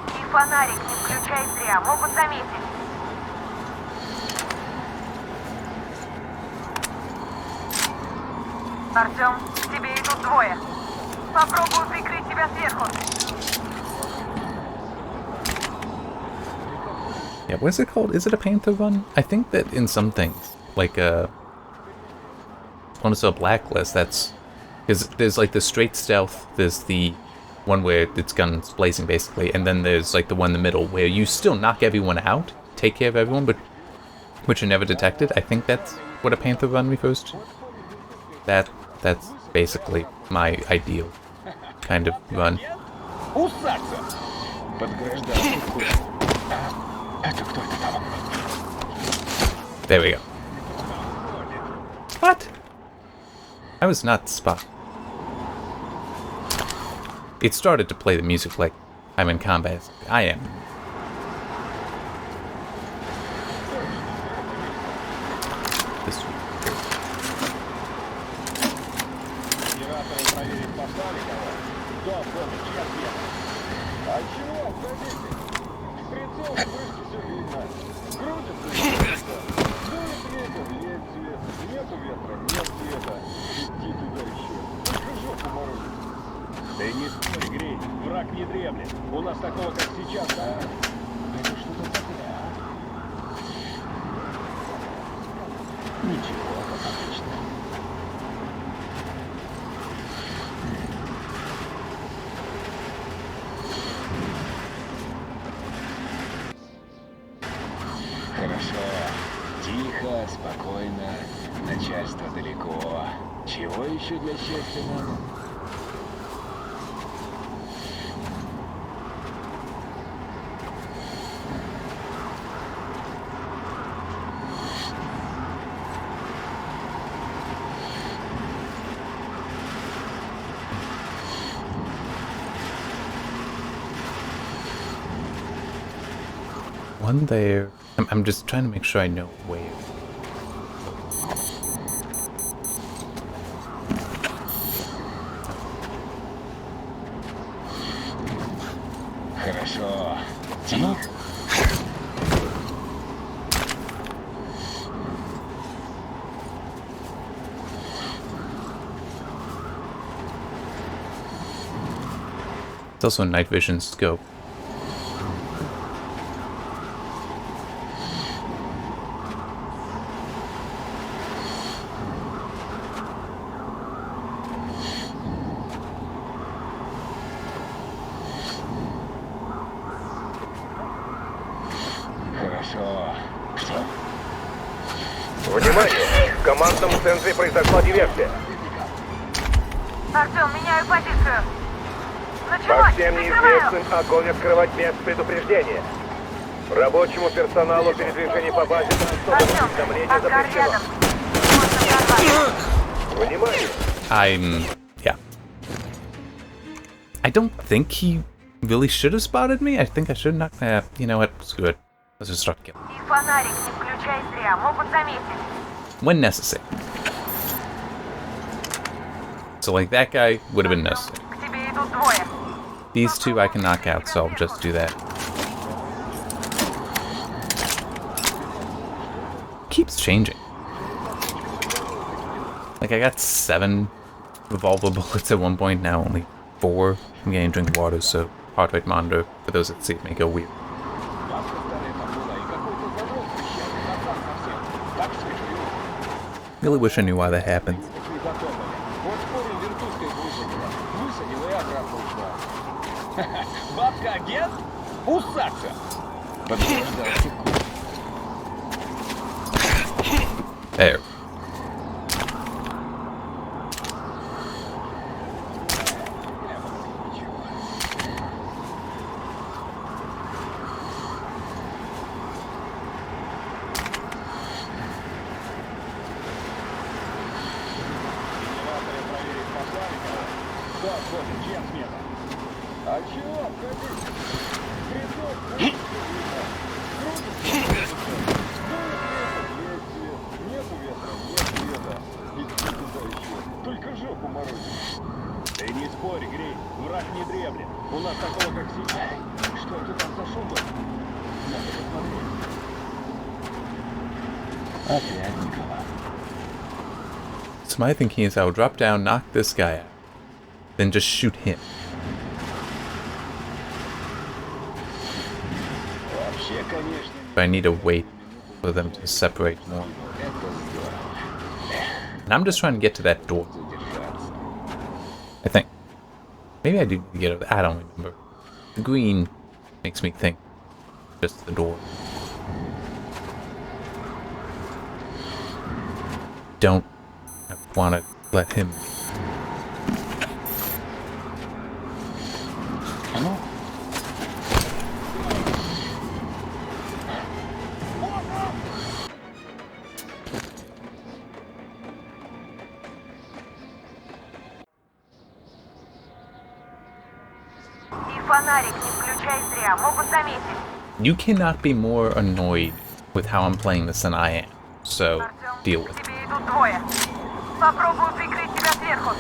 И фонарик не включай зря, могут заметить. Артём, к тебе идут двое. Попробую прикрыть тебя сверху. Yeah, what's it called? Is it a panther run? I think that in some things, like when it's a blacklist, that's because there's like the straight stealth. There's the one where it's guns blazing basically, and then there's like the one in the middle where you still knock everyone out, take care of everyone, but which are never detected. I think that's what a panther run refers to. That's basically my ideal kind of run. There we go. What? I was not spot. It started to play the music like I'm in combat. I am. This way. Да и не спорь, Грей, враг не дремлет. У нас такого, как сейчас, да? Это что-то такое, а? Ничего, как обычно. Хорошо. Тихо, спокойно. Начальство далеко. Чего еще для счастья надо? One there. I'm just trying to make sure I know where. Хорошо. Тихо. It's also a night vision scope. Хорошо. Что? Внимание! В командном центре произошла диверсия. Артем, меняю позицию. По Началось! всем Прикрываю! неизвестным огонь открывать без предупреждения. Рабочему персоналу передвижение по базе транспортного уведомления Ангар запрещено. рядом. Можно прорвать. Внимание! Yeah. I don't think he really should have spotted me. I think I should not. You know what? Screw it. Let's just start killing. И фонарик не включай зря, могут заметить. When necessary. So, like, that guy would have been necessary. К тебе идут двое. These two I can knock out, so I'll just do that. Keeps changing. Like, I got 7 revolver bullets at one point, now only 4. I'm getting a drink of water, so heart rate monitor, for those that see it, may go weird. Really wish I knew why that happens. Бабка-агент? Усаться! Подтверждаю. There. А чего? Нету ветра, нет света. Иди туда еще. Только жопу морозит. Ты не спорь, Грей. Враг не дремлет. У нас такого, как сейчас. Что это там за шум был? Надо посмотреть. Опять никого. So my thinking is I would drop down, knock this guy out, then just shoot him. Вообще, конечно. But I need to wait for them to separate more. And I'm just trying to get to that door. I think. Maybe I do need to get over. I don't remember. The green makes me think just the door. Don't want to let him. И фонарик не включай зря, могут заметить. You cannot be more annoyed with how I'm playing this than I am. So deal with it. К тебе идут двое. Попробую прикрыть тебя сверху.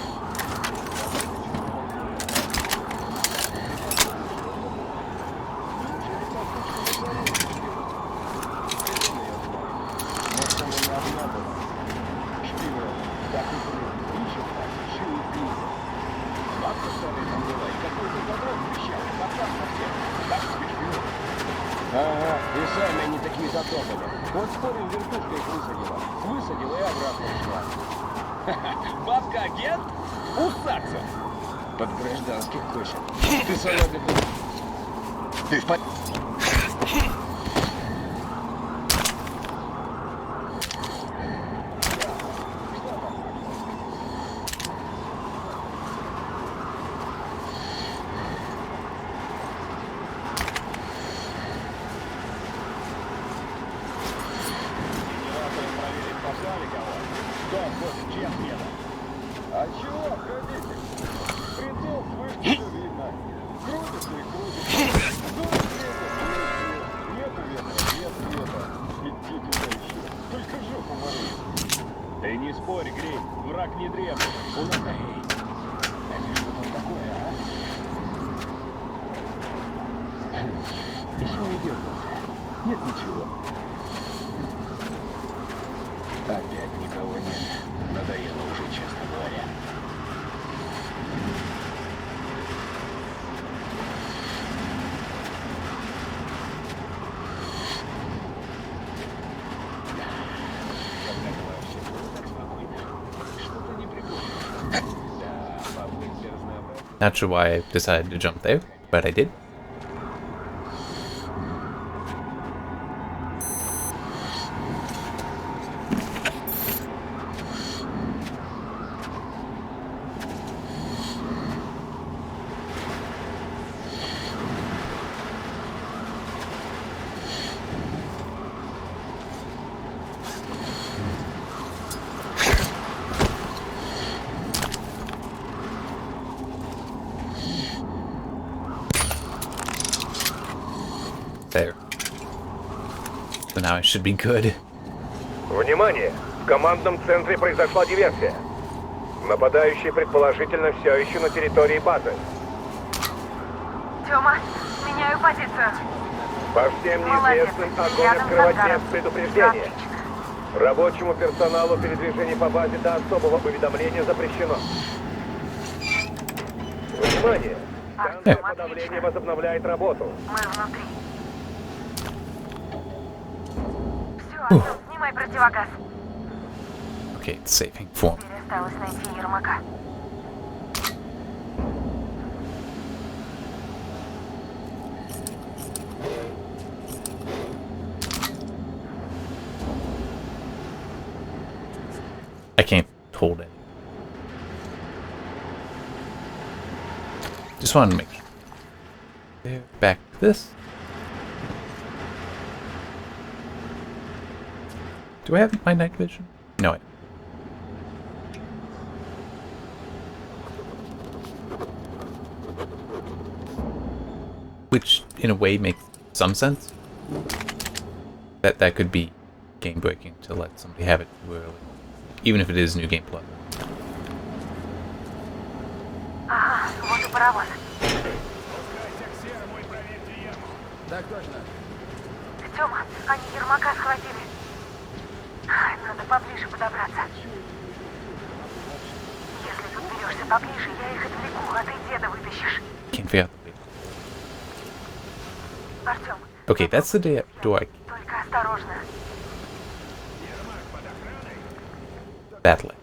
Ага, и сами они такие затопали. Вот спорим, вертушка их высадила. Высадила и обратно ушла. Бабка-агент? Усаться! Под гражданских косит. Ты салаты... Ты в порядке? А чего обходите? Прицел свыше все видно. Крутится и крутится. Дует света, нету ветра, нет света. Иди туда еще. Только жопу морозит. Ты не спорь, Грей. Враг не дремлет. У нас... Это что там такое, а? Еще не дергался. Нет ничего. Опять никого нет. Надоело уже, честно говоря. Not sure why I decided to jump there, but I did. There. So now I should be good. Внимание! В командном центре произошла диверсия. Нападающие предположительно все еще на территории базы. Тёма, меняю позицию. По всем неизвестным огонь открывать без предупреждения. Рабочему персоналу передвижение по базе до особого уведомления запрещено. Внимание! Станция подавления возобновляет работу. Мы внутри. Все, Артём, снимай противогаз. Okay, it's saving form. Теперь осталось найти Ермака. I can't hold it. Just wanted to make sure. There, back to this. Do I have my night vision? No, I don't. Which, in a way, makes some sense. That could be game breaking to let somebody have it too early, even if it is new gameplay. Ага, вот и паровоз. Так точно. Тёма, они Ермака схватили. Надо поближе подобраться. Если подберешься поближе, я их отвлеку, а ты деда вытащишь. Can't figure out the way. Артём, Okay, that's the door I... только осторожно. That way.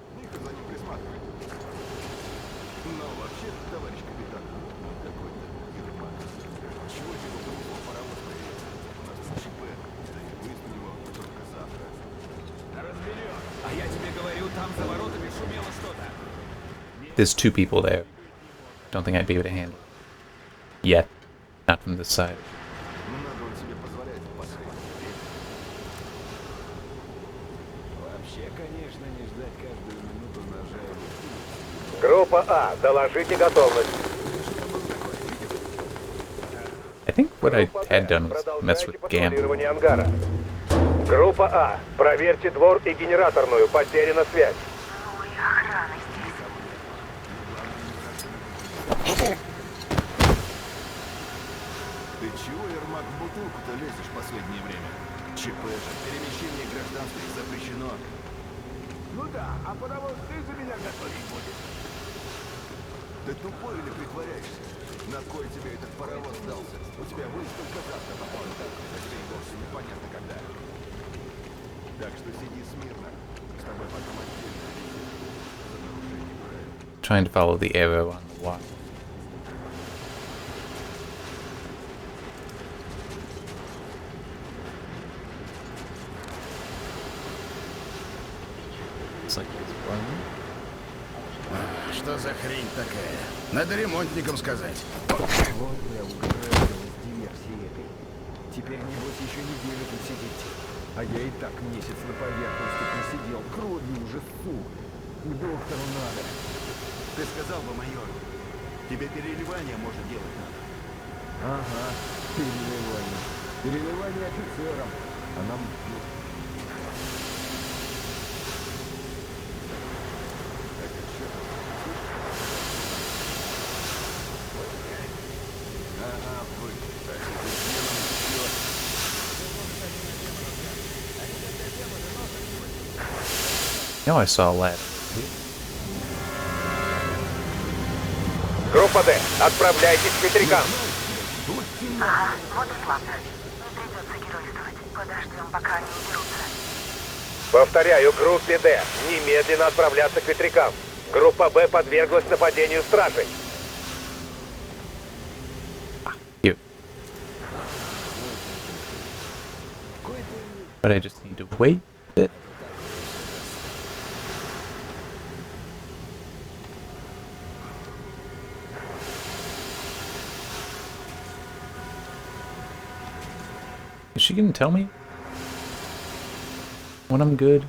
А я тебе говорю, там за воротами шумело что-то. There's two people there. Don't think I'd be able to handle it. Yet. Not from this side. Вообще, конечно, не ждать каждую минуту ножа. Группа А, доложите готовность. I think what I had done was mess with gamma. Патрулирование ангара. Группа А, проверьте двор и генераторную, потеряна связь. Ну и охрана здесь. Ты чего, Ермак, в бутылку-то лезешь в последнее время? ЧП же, перемещение гражданских запрещено. Ну да, а паровоз ты за меня готовить будешь. Ты тупой или притворяешься? На кой тебе этот паровоз сдался? У тебя выезд только завтра, по-моему, так? Это и вовсе непонятно когда. Так что сиди смирно. С тобой потом отдельно за нарушение правил. Trying to follow the arrow on the wall. It's like it's running. Что за хрень такая? Надо ремонтникам сказать. Вот я угораздил с диверсией этой. Теперь, небось, еще неделю тут сидеть. А я и так месяц на поверхности просидел. Кровью уже сух. К доктору надо. Ты сказал бы, майор, тебе переливание может делать надо. Ага, переливание. Переливание офицерам. А нам... Ага, вы. No, I saw a ladder. Группа Д, отправляйтесь к ветрякам. Ага, вот и славно. Не придется геройствовать. Подождем, пока они уберутся. Повторяю, группе Д, немедленно отправляться к ветрякам. Группа Б подверглась нападению стражей. But I just need to wait a bit. Is she gonna tell me when I'm good?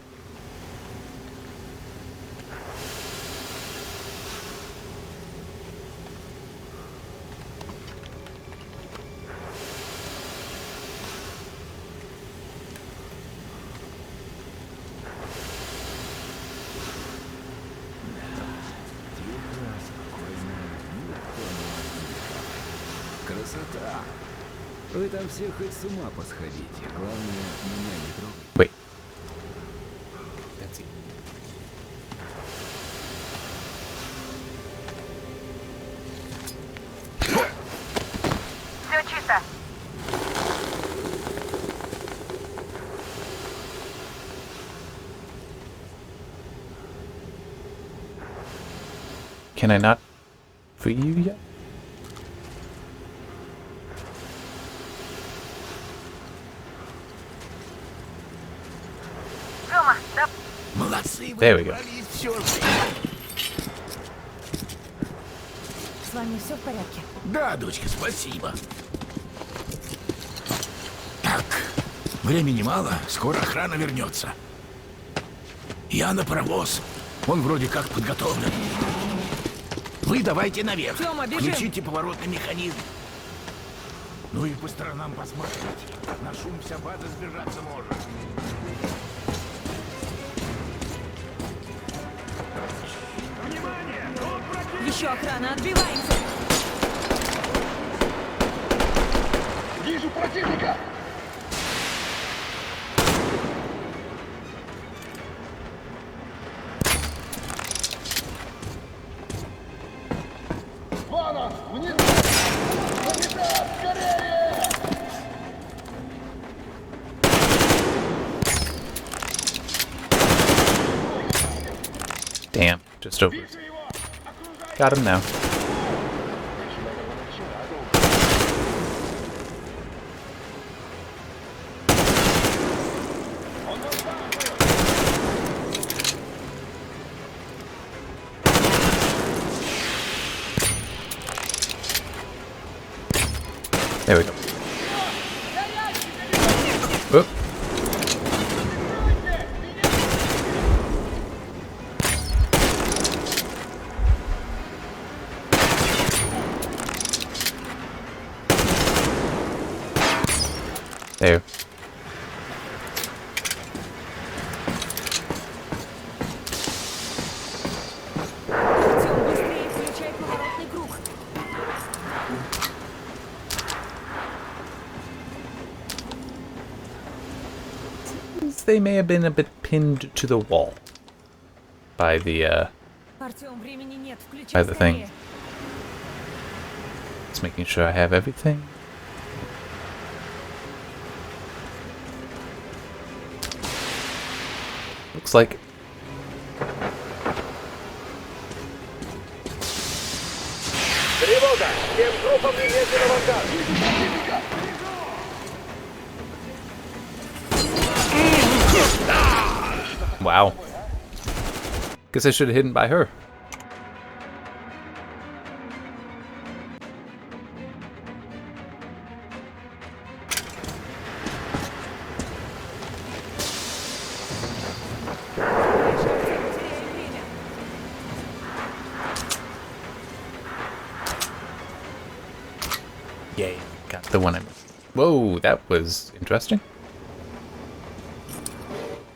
Красота. Вы там все хоть с ума посходите. Главное, меня не трогать. Wait. That's it. Все чисто. Can I not free you yet? Рома, да... Молодцы, There we go. С вами все в порядке? Да, дочка, спасибо. Так, времени мало, скоро охрана вернется. Я на паровоз. Он вроде как подготовлен. Вы давайте наверх. Тёма, бежим. Включите поворотный механизм. Ну и по сторонам посмотрите. На шум вся база сбежаться может. Еще охрана, отбиваемся! Вижу противника! Вон он! Внизу! Капитан, скорее! Damn, just over. Got him now. There we go. Whoop. There. Артём, быстрее включай поворотный круг. They may have been a bit pinned to the wall by the Артём, времени нет, включай by the скорее. thing. Just making sure I have everything. Looks like Тревога! Всем группам немедленно в ангар! wow. Guess I should have hidden by her. Yay, got the one I missed. Whoa, that was interesting.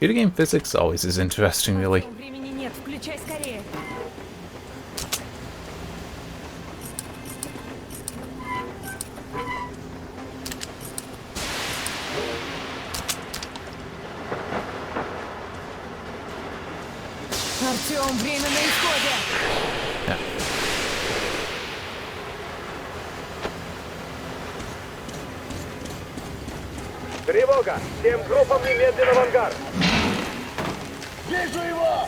Video game physics always is interesting, really. Артём, времени нет, включай скорее. Артём, время на исходе. Yeah. Тревога! Всем группам немедленно в ангар! Вижу его!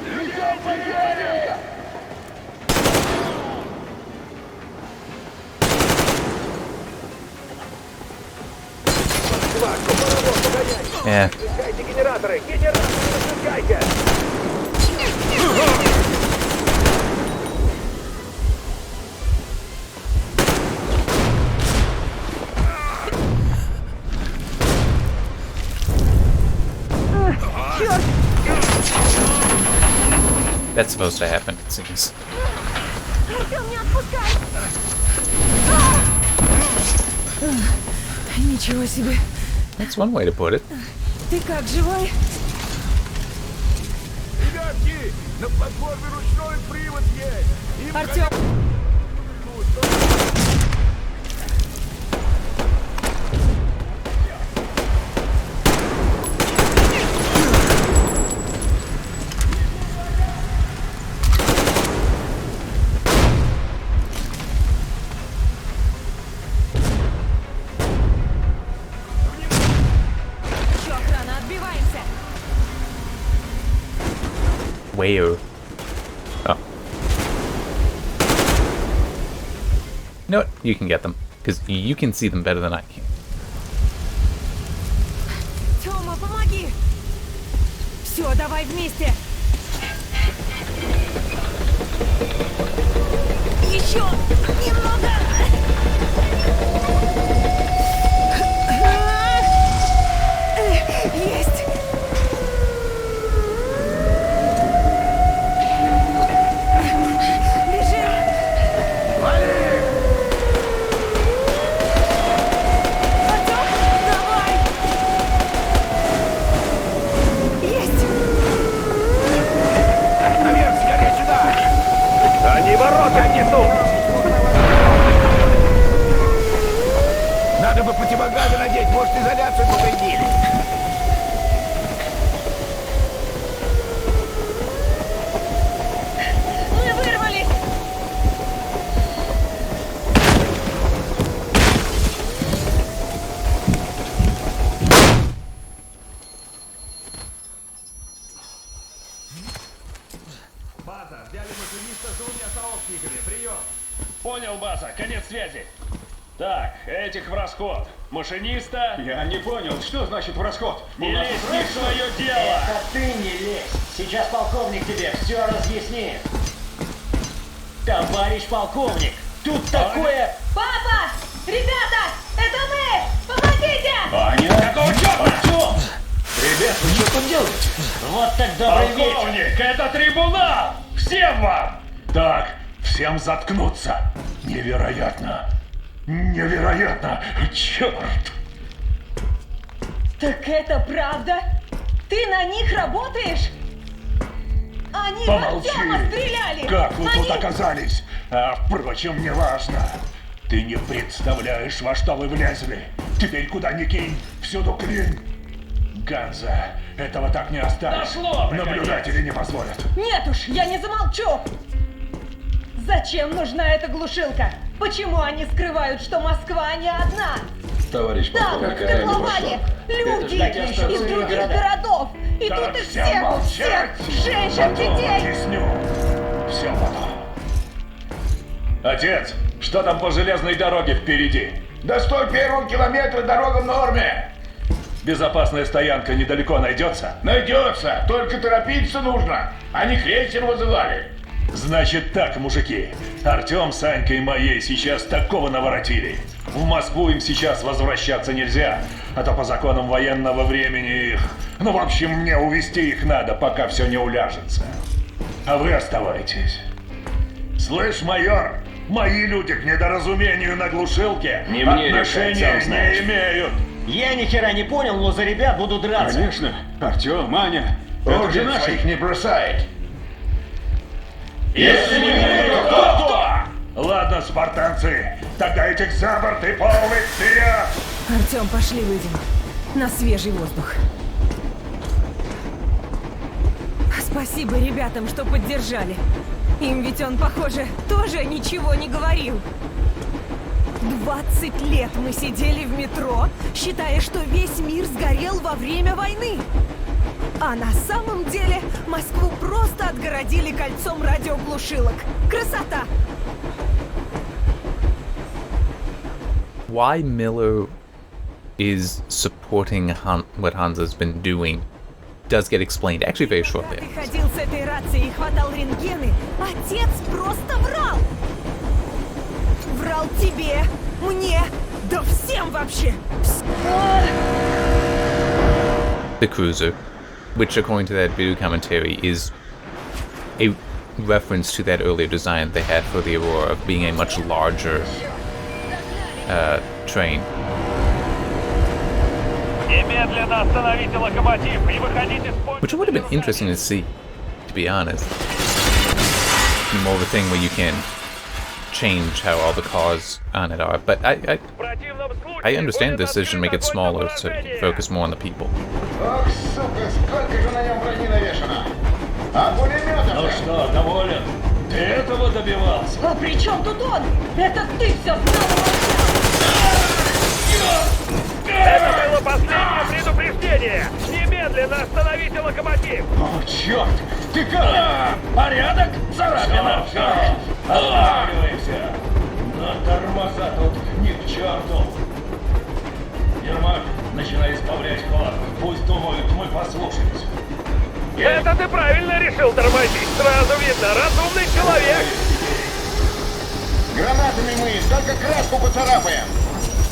Несем потери! Yeah. Запускайте генераторы! Генераторы запускайте! That's supposed to happen, it seems. Ничего себе. That's one way to put it. Ты как, живой? Ребятки, на платформе ручной привод есть. Артём! Where? Oh. You know what? You can get them. Because you can see them better than I can. Тёма, помоги! Все, давай вместе! Еще немного! Есть! Они ворота несут! Надо бы противогазы надеть, может, изоляцию повредили. Мы вырвались! База, взяли машиниста с двумя сообщниками. Прием. Понял, база, конец связи. Так, этих в расход. Машиниста... Я не понял, что значит в расход? Не лезь не в свое дело! Это ты не лезь. Сейчас полковник тебе все разъяснит. Товарищ полковник, тут такое... Папа! Ребята! Это мы! Помогите! Аня, какого черта? Артём! Ребят, вы что тут делаете? Вот так добрый вечер. Полковник, это трибунал! Всем вам! Так, всем заткнуться. Невероятно. Невероятно! Черт! Так это правда? Ты на них работаешь? Они в Помолчи! Артёма стреляли! Как вы Они... тут оказались? А, впрочем, не важно. Ты не представляешь, во что вы влезли. Теперь куда ни кинь, всюду клин. Ганза, этого так не оставить. Дошло, наконец. Наблюдатели не позволят. Нет уж, я не замолчу! Зачем нужна эта глушилка? Почему они скрывают, что Москва не одна? Товарищ Там, в котловане, люди из других городов. И Так, тут их всем всех, молчать! женщин, детей. Объясню. Все потом. Отец, что там по железной дороге впереди? До 101 километра дорога в норме. Безопасная стоянка недалеко найдется? Найдется, только торопиться нужно. Они крейсер вызывали. Значит так, мужики. Артем с Анькой моей сейчас такого наворотили. В Москву им сейчас возвращаться нельзя, а то по законам военного времени их... Ну, в общем, мне увезти их надо, пока все не уляжется. А вы оставайтесь. Слышь, майор, мои люди к недоразумению на глушилке Не мне отношения решать, сам знаешь. не имеют. Я ни хера не понял, но за ребят буду драться. Конечно. Артём, Аня. Это же наши. своих не бросает. Если не верю, кто? Ладно, спартанцы, тогда этих за борт и полный вперед! Артём, пошли выйдем. На свежий воздух. Спасибо ребятам, что поддержали. Им ведь он, похоже, тоже ничего не говорил. 20 лет мы сидели в метро, считая, что весь мир сгорел во время войны. А на самом деле Москву просто отгородили кольцом радиоглушилок. Красота! Why Miller is supporting what Hansa's been doing does get explained actually very shortly. Ты ходил с этой рацией и хватал рентгены, отец просто врал! Врал тебе, мне, да всем вообще! The cruiser, which according to that video commentary is a reference to that earlier design they had for the Aurora of being a much larger train. Which would have been interesting to see, to be honest. More of a thing where you can change how all the cars on it are, but I understand the decision to make it smaller so you can focus more on the people. Ох, сука, сколько же на нем брони навешано! А пулеметов? Ну что, доволен? Ты этого добивался? А при чем тут он? Это ты все Это было последнее предупреждение! Немедленно остановите локомотив! О, черт! Ты как? Порядок? Царапина! Останавливаемся! Но тормоза тут ни к черту! Ермак, начинай исправлять ход. Пусть думают, мы послушались. Это ты правильно решил тормозить! Сразу видно, разумный человек! Гранатами мы только краску поцарапаем!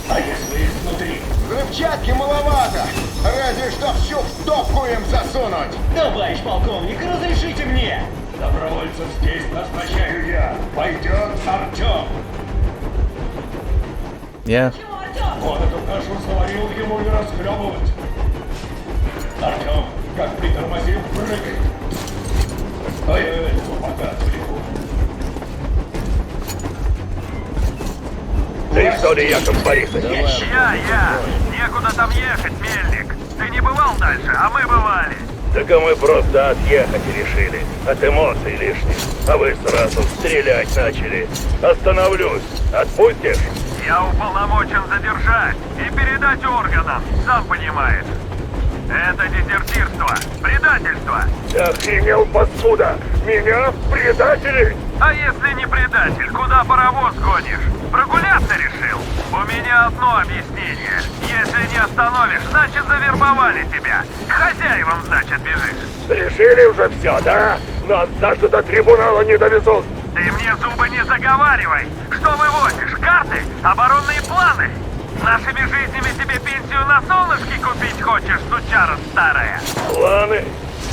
А если изнутри? Взрывчатки маловато! Разве что всю в топку им засунуть! Товарищ полковник, разрешите мне! Добровольцев здесь назначаю я. Пойдет Артем. Yeah. Он эту кашу сварил, ему и расхлебывать. Артем, как притормозим, прыгай. А я этого пока отвлеку. Ты что ли, Яков Борисович? Я. Некуда там ехать, Мельник. Ты не бывал дальше, а мы бывали. Так а мы просто отъехать решили. От эмоций лишних. А вы сразу стрелять начали. Остановлюсь. Отпустишь? Я уполномочен задержать и передать органам, сам понимаешь. Это дезертирство, предательство. Ты охренел, паскуда? Меня предатели? А если не предатель, куда паровоз гонишь? Прогуляться решил? У меня одно объяснение. Если не остановишь, значит завербовали тебя. К хозяевам, значит, бежишь. Решили уже все, да? Нас даже до трибунала не довезут. Ты мне зубы не заговаривай. Что вывозишь? Карты? Оборонные планы? Нашими жизнями тебе пенсию на солнышке купить хочешь, сучара старая? Планы?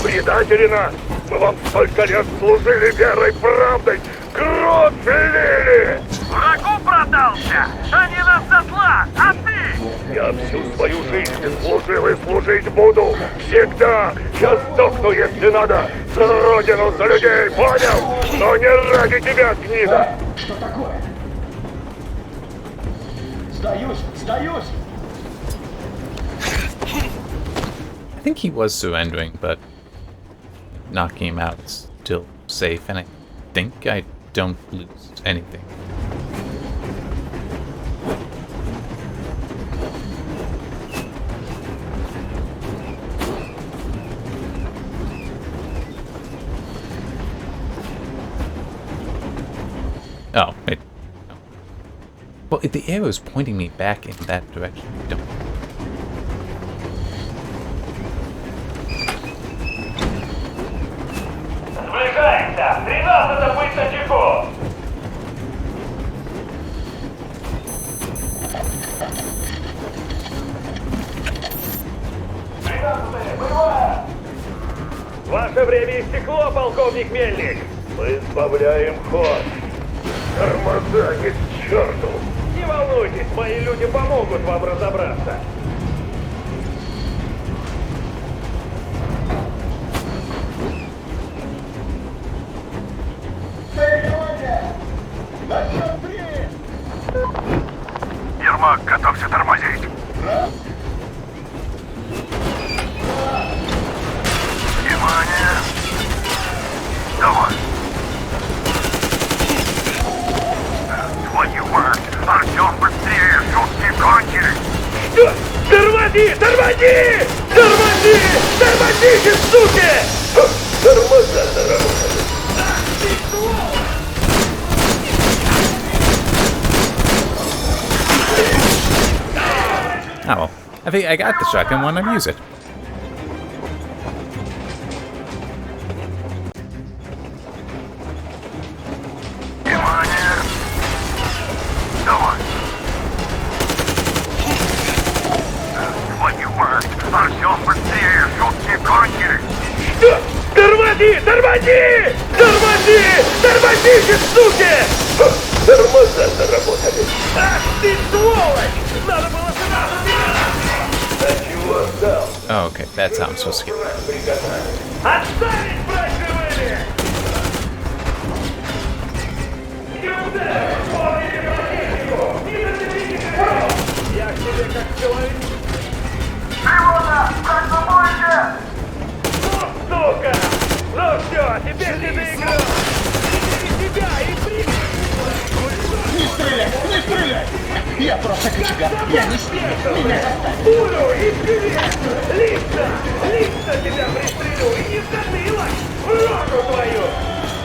Предатели нас! Мы вам столько лет служили верой, правдой! Кровь лили! Врагу продался! Они нас сослат, а ты? Я всю свою жизнь служил и служить буду! Всегда! Я сдохну, если надо! За родину, за людей, понял? Но не ради тебя, гнида! Что такое? Сдаюсь! I think he was surrendering, but knocking him out is still safe, and I think I don't lose anything. Oh, wait. No. Well, if the arrow is pointing me back in that direction, I don't. Сближайся! 13-й быть начеку! Ваше время истекло, полковник Мельник! Мы сбавляем ход! Тормоза не к черту! Не волнуйтесь, мои люди помогут вам разобраться! Ермак, готовься тормозить! Внимание! Давай! Твою мать! Артем, быстрее! Шутки кончились! Что? Тормози! Тормози! Тормози! Тормозите, суки! Тормоза заработали! Oh well. think I got the shotgun. Why not use it? Что? Тормози! Тормози! Тормози! Тормозите, суки! Тормоза заработали. Ах ты, сволочь! Надо было сразу меня! Да чего сдал? Oh, okay. That's how I'm supposed to get. Отставить, брать живыми! Я к тебе как человек. Тревога! Как вы будете? Ну, сука! Ну все, теперь ты доиграл! Бери себя и прыгай! Не стреляй! Не стреляй! Я просто кочегар. Я не смею. Меня заставили. Пулю и скелет! Лично! Лично тебя пристрелю! И не в затылок! В рожу твою!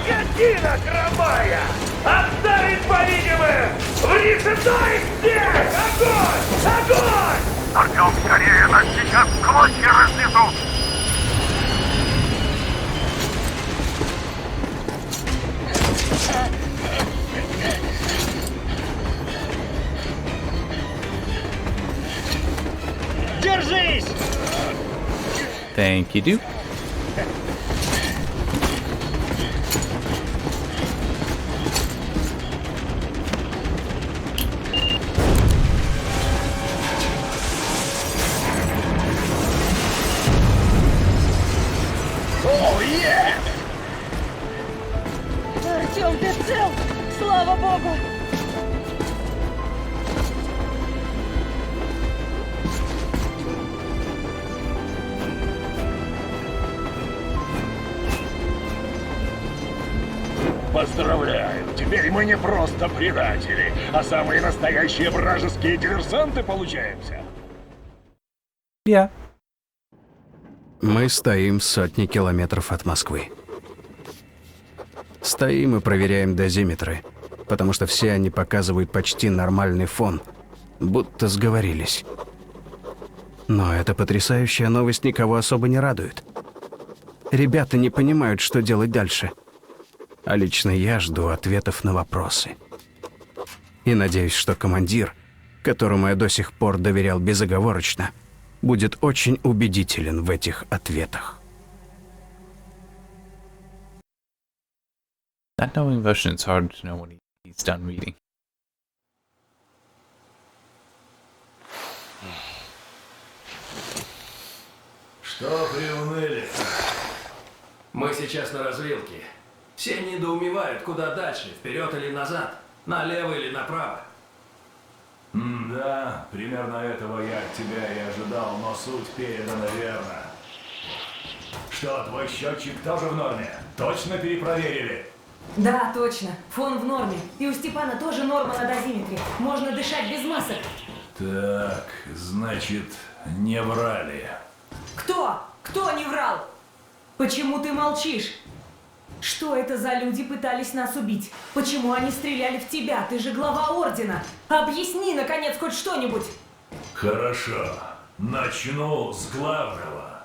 Скотина хромая! Отставить по-видимым! Вниз и дай всех! Огонь! Огонь! Артем, скорее! Нас сейчас в клочья разнесут! Держись! Thank you, dude. О, е! Артем, ты цел? Слава богу! Поздравляю, теперь мы не просто предатели, а самые настоящие вражеские диверсанты получаемся. Yeah. Мы стоим сотни километров от Москвы. Стоим и проверяем дозиметры, потому что все они показывают почти нормальный фон, будто сговорились. Но эта потрясающая новость никого особо не радует. Ребята не понимают, что делать дальше. А лично я жду ответов на вопросы. И надеюсь, что командир, которому я до сих пор доверял безоговорочно, будет очень убедителен в этих ответах. Not knowing Russian, it's hard to know when he's done reading. Что приуныли? Мы сейчас на развилке. Все недоумевают, куда дальше, вперед или назад, налево или направо. Да, примерно этого я от тебя и ожидал, но суть передана верно. Что, твой счетчик тоже в норме? Точно перепроверили? Да, точно. Фон в норме. И у Степана тоже норма на дозиметре. Можно дышать без масок. Так, значит, не врали. Кто? Кто не врал? Почему ты молчишь? Что это за люди пытались нас убить? Почему они стреляли в тебя? Ты же глава ордена. Объясни, наконец, хоть что-нибудь. Хорошо. Начну с главного.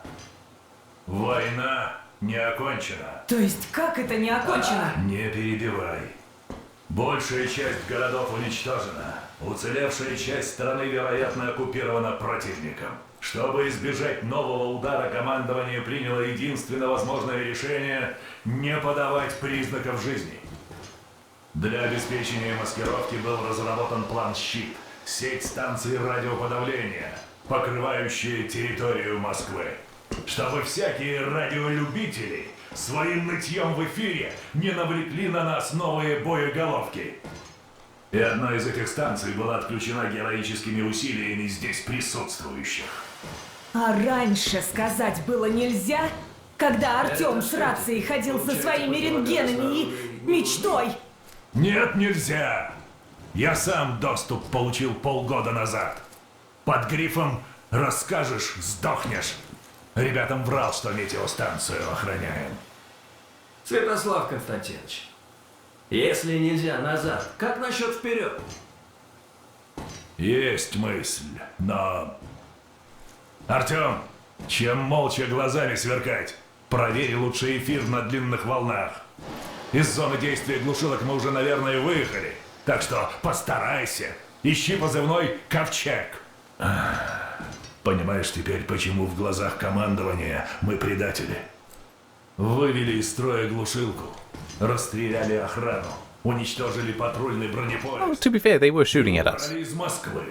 Война не окончена. То есть, как это не окончено? Не перебивай. Большая часть городов уничтожена. Уцелевшая часть страны, вероятно, оккупирована противником. Чтобы избежать нового удара, командование приняло единственно возможное решение – не подавать признаков жизни. Для обеспечения маскировки был разработан план «Щит» – сеть станций радиоподавления, покрывающая территорию Москвы. Чтобы всякие радиолюбители своим нытьем в эфире не навлекли на нас новые боеголовки. И одна из этих станций была отключена героическими усилиями здесь присутствующих. А раньше сказать было нельзя? Когда Артем с рацией ходил со своими рентгенами и мечтой? Нет, нельзя! Я сам доступ получил полгода назад. Под грифом «Расскажешь, сдохнешь». Ребятам врал, что метеостанцию охраняем. Святослав Константинович, если нельзя назад, как насчет вперед? Есть мысль, но Артем, чем молча глазами сверкать? Проверь лучше эфир на длинных волнах. Из зоны действия глушилок мы уже, наверное, выехали. Так что постарайся. Ищи позывной «Ковчег». Понимаешь теперь, почему в глазах командования мы предатели? Вывели из строя глушилку, расстреляли охрану, уничтожили патрульный бронепоезд. Oh, to be fair, they were shooting at us. Из Москвы.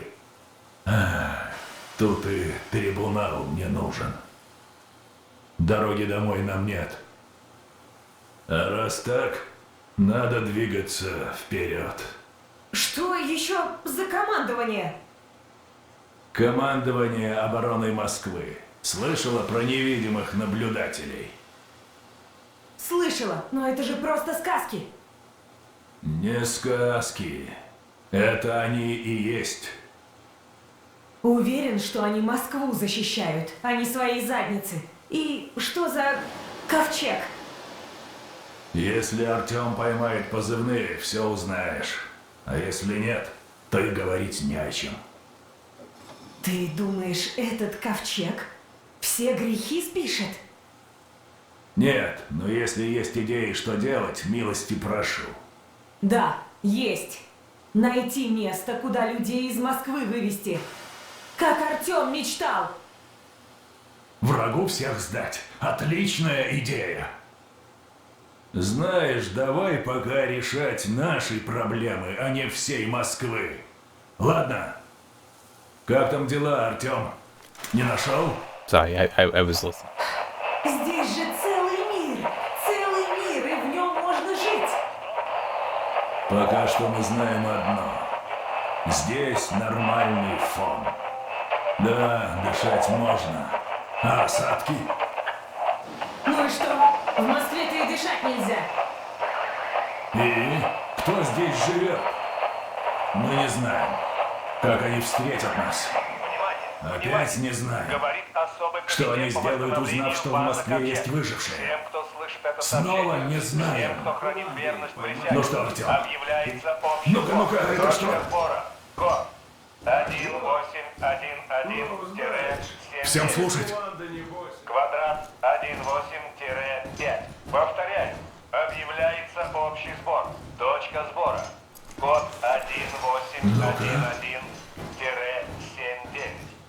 Тут и трибунал мне нужен. Дороги домой нам нет. А раз так, надо двигаться вперед. Что еще за командование? Командование обороны Москвы. Слышала про невидимых наблюдателей? Слышала, но это же просто сказки. Не сказки. Это они и есть. Уверен, что они Москву защищают, а не свои задницы. И что за ковчег? Если Артем поймает позывные, все узнаешь. А если нет, то и говорить не о чем. Ты думаешь, этот ковчег все грехи спишет? Нет, но если есть идеи, что делать, милости прошу. Да, есть. Найти место, куда людей из Москвы вывести. Как Артем мечтал. Врагу всех сдать. Отличная идея. Знаешь, давай пока решать наши проблемы, а не всей Москвы. Ладно. Как там дела, Артем? Не нашел? Sorry, I was listening. Здесь же целый мир, и в нем можно жить. Пока что мы знаем одно. Здесь нормальный фон. Да, дышать можно. А осадки? Ну и что? В Москве-то и дышать нельзя. И? Кто здесь живет? Мы не знаем. Как они встретят нас? Опять не знаем. Что они сделают, узнав, что в Москве есть выжившие? Снова не знаем. Ну что, Артем? Ну-ка, это что? Код 1811-7. Всем слушать. Квадрат 18-5. Повторяю. Объявляется общий сбор. Точка сбора. Код 1811-79.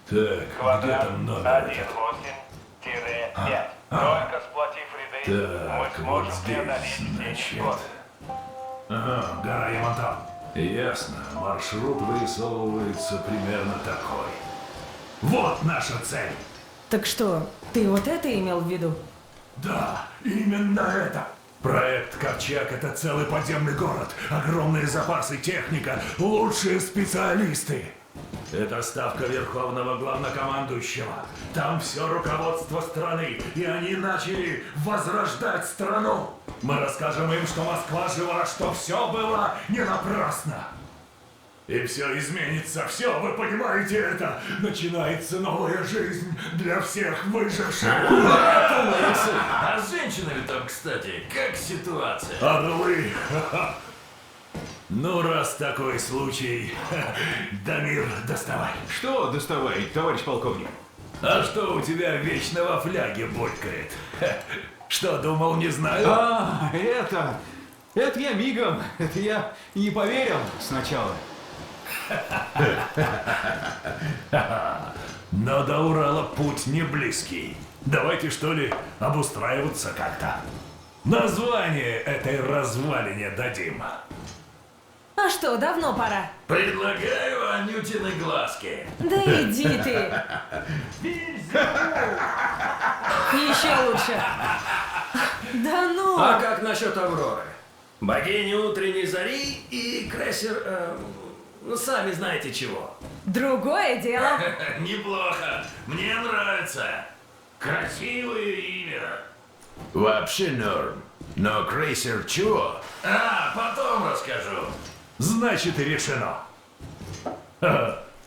Так, где там номер? 18-5. Только сплотив ряды, мы Так, вот сможем здесь, преодолеть значит. год. Ага, гора Ямонтан. Ясно. Маршрут вырисовывается примерно такой. Вот наша цель. Так что, ты вот это имел в виду? Да, именно это. Проект «Ковчег» — это целый подземный город, огромные запасы, техника, лучшие специалисты. Это ставка верховного главнокомандующего. Там все руководство страны, и они начали возрождать страну. Мы расскажем им, что Москва жива, что все было не напрасно. И все изменится, все, вы понимаете это? Начинается новая жизнь для всех выживших. А с женщинами там, кстати, как ситуация? Орлы! Ну, раз такой случай, Дамир, доставай. Что доставай, товарищ полковник? А что у тебя вечно во фляге булькает? Что, думал, не знаю? Это я мигом. Это я не поверил сначала. Но до Урала путь не близкий. Давайте, что ли, обустраиваться как-то. Название этой развалине дадим. А что, давно пора? Предлагаю Анютины глазки. Да иди ты. Еще лучше. Да ну. А как насчет Авроры? Богини утренней зари и крейсер... сами знаете чего. Другое дело. Неплохо. Мне нравится. Красивое имя. Вообще норм. Но крейсер чего? Потом расскажу. Значит, и решено.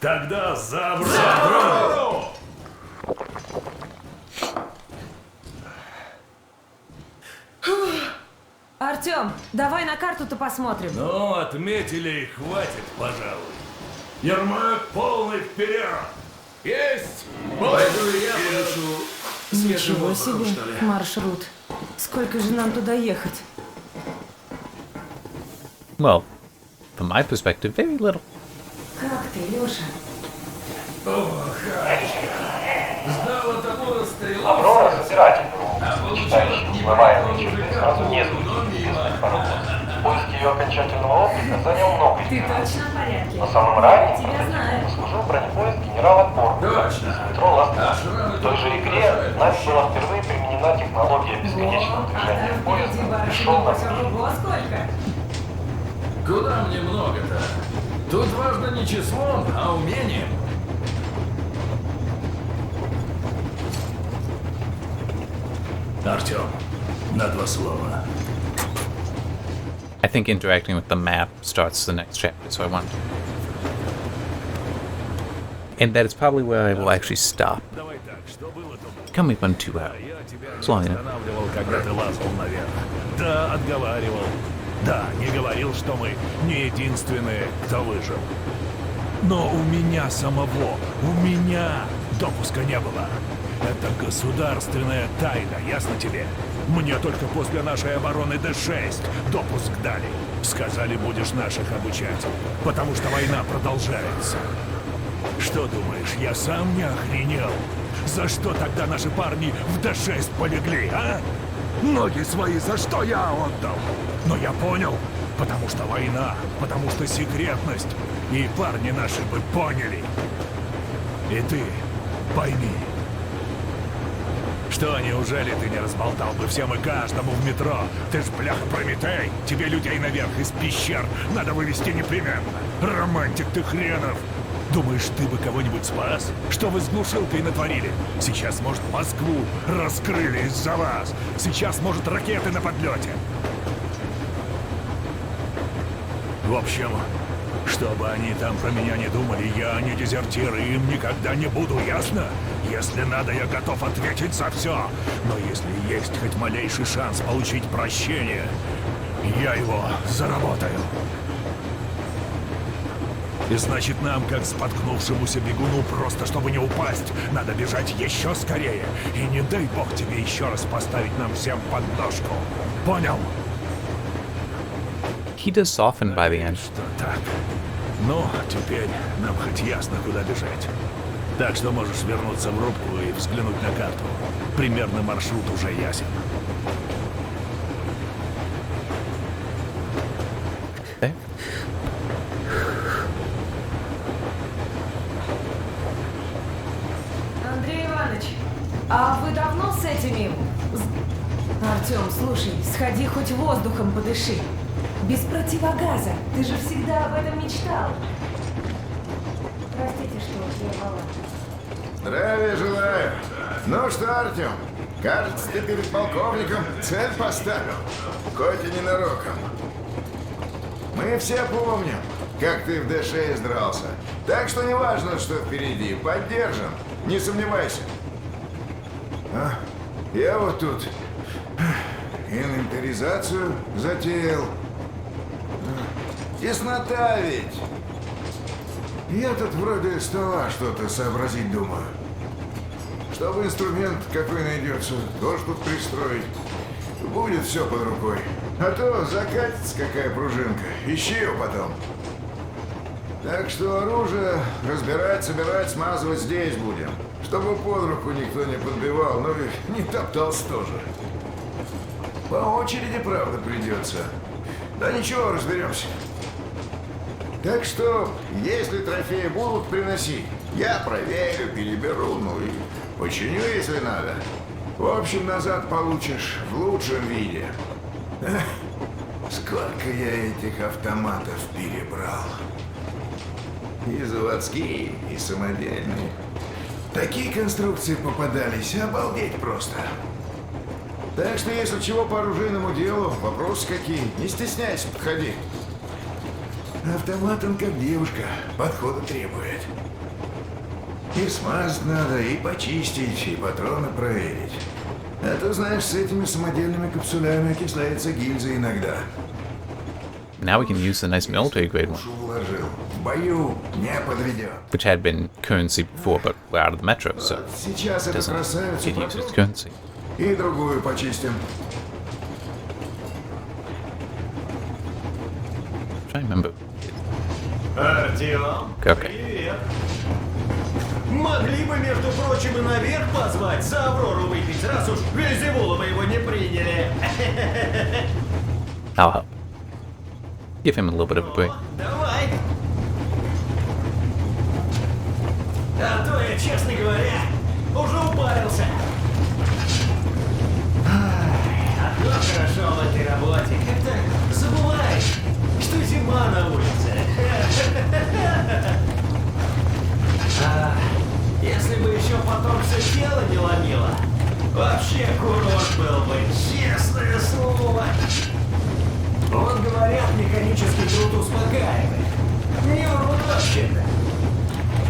Тогда за Аврору! Артем, давай на карту-то посмотрим. Ну, отметили и хватит, пожалуй. Ермак полный вперед! Есть! Пойду и я подышу свежим Ничего воздухом, себе что ли. маршрут. Сколько же нам туда ехать? Well, from my perspective, very little. Как ты, Лёша? Ох, сдала тому расстрелу. Аврора собиратель. Считает, что смываемые черты сразу нескольких известных пород. Поиск ее окончательного облика занял много Ты дней. точно в порядке? Но самым ранним Тебя знаю. послужил бронепоезд генерала Корпуса из метро Ласточки. В той же игре нами была впервые применена технология бесконечного движения поезда. Пришел на Ого, сколько? Куда мне много-то? Тут важно не числом, а умением. Артем, на 2 слова. I think interacting with the map starts the next chapter, so I want to. And that is probably where I will actually stop. Coming up on 2 hours. It's long enough. Останавливал, когда ты лазал наверх. Да, отговаривал. Да, не говорил, что мы не единственные, кто выжил. Но у меня самого, допуска не было. Это государственная тайна, ясно тебе? Мне только после нашей обороны Д-6 допуск дали. Сказали, будешь наших обучать, потому что война продолжается. Что думаешь, я сам не охренел? За что тогда наши парни в Д-6 полегли, а? Ноги свои за что я отдал? Но я понял, потому что война, потому что секретность. И парни наши бы поняли. И ты пойми. Что, неужели ты не разболтал бы всем и каждому в метро? Ты ж, бляха, Прометей! Тебе людей наверх из пещер надо вывести непременно! Романтик ты хренов! Думаешь, ты бы кого-нибудь спас? Что вы с глушилкой натворили? Сейчас, может, Москву раскрыли из-за вас! Сейчас, может, ракеты на подлете! В общем, что бы они там про меня не думали, я не дезертир и им никогда не буду, ясно? Если надо, я готов ответить за все. Но если есть хоть малейший шанс получить прощение, я его заработаю. И значит, нам, как споткнувшемуся бегуну, просто чтобы не упасть, надо бежать еще скорее. И не дай бог тебе еще раз поставить нам всем подножку. Понял? He does soften by the end. Что так? Ну, теперь нам хоть ясно, куда бежать. Так что можешь вернуться в рубку и взглянуть на карту. Примерно маршрут уже ясен. Андрей Иванович, а вы давно с этими... Артем, слушай, сходи хоть воздухом подыши. Без противогаза. Ты же всегда об этом мечтал. Простите, что прервала. Здравия желаю. Ну что, Артем, кажется, ты перед полковником цель поставил. Хоть и ненароком. Мы все помним, как ты в Д-6 дрался. Так что не важно, что впереди. Поддержим. Не сомневайся. А, я вот тут инвентаризацию затеял. Теснота ведь. Я тут вроде стола что-то сообразить думаю. Чтобы инструмент какой найдется, тоже тут пристроить. Будет все под рукой. А то закатится какая пружинка. Ищи ее потом. Так что оружие разбирать, собирать, смазывать здесь будем. Чтобы под руку никто не подбивал, ну и не топтался тоже. По очереди, правда, придется. Да ничего, разберемся. Так что, если трофеи будут приносить, я проверю, переберу, ну и починю, если надо. В общем, назад получишь в лучшем виде. Эх, сколько я этих автоматов перебрал. И заводские, и самодельные. Такие конструкции попадались, обалдеть просто. Так что, если чего по оружейному делу, вопросы какие, не стесняйся, подходи. Автомат он как девушка, подхода требует. И смазать надо, и почистить, и патроны проверить. А то, знаешь, с этими самодельными капсулями окисляется гильза иногда. Now we can use the nice military grade one. Вложил. бою не подведет. which had been currency before, but we're out of the metro, so Сейчас it эту doesn't красавицу get used as попробуем. currency. И другую почистим. I'm trying to remember. Артём, Okay. привет. Могли бы, между прочим, и наверх позвать, за Аврору выпить, раз уж Вельзевула мы его не приняли. I'll help. Give him a little bit of a break. Давай. А то я, честно говоря, уже упарился. Одно хорошо в этой работе. Как-то забываешь, что зима на улице. Если бы еще потом все тело не ломило, вообще курорт был бы, честное слово. Вот говорят, механический труд успокаивает. Не врут вообще-то.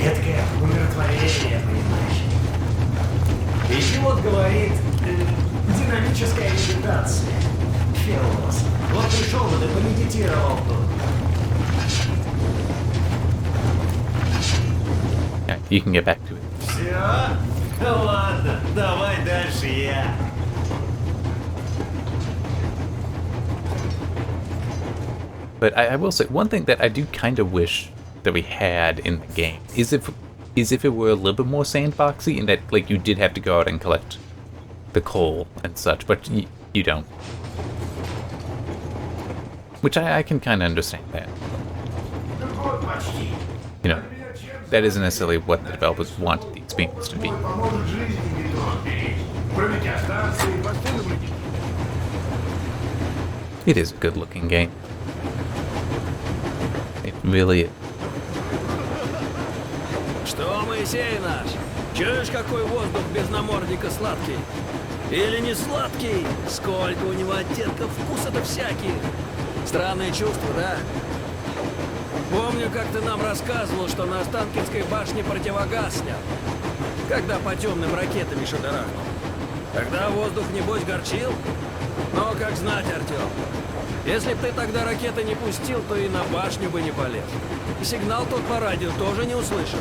Эдакое умиротворение, понимаешь. И вот говорит, динамическая медитация. Филос. Вот пришел бы, да помедитировал тут. Yeah, you can get back to it. Все? Ладно, давай дальше я. But I will say one thing that I do kind of wish that we had in the game is if it were a little bit more sandboxy, and that like you did have to go out and collect the coal and such, but you don't. Which I can kind of understand that. You know, that isn't necessarily what the developers wanted the experience to be. It is a good looking game. It really is. Что, Моисей наш? Чуешь, какой воздух без намордника сладкий? Или не сладкий? Сколько у него оттенков вкуса-то всяких. Странное чувство, да? Помню, как ты нам рассказывал, что на Останкинской башне противогаз снял, когда по темным ракетами шатырахнул. Тогда воздух, небось, горчил? Но как знать, Артем. Если б ты тогда ракеты не пустил, то и на башню бы не полез. И сигнал тот по радио тоже не услышал.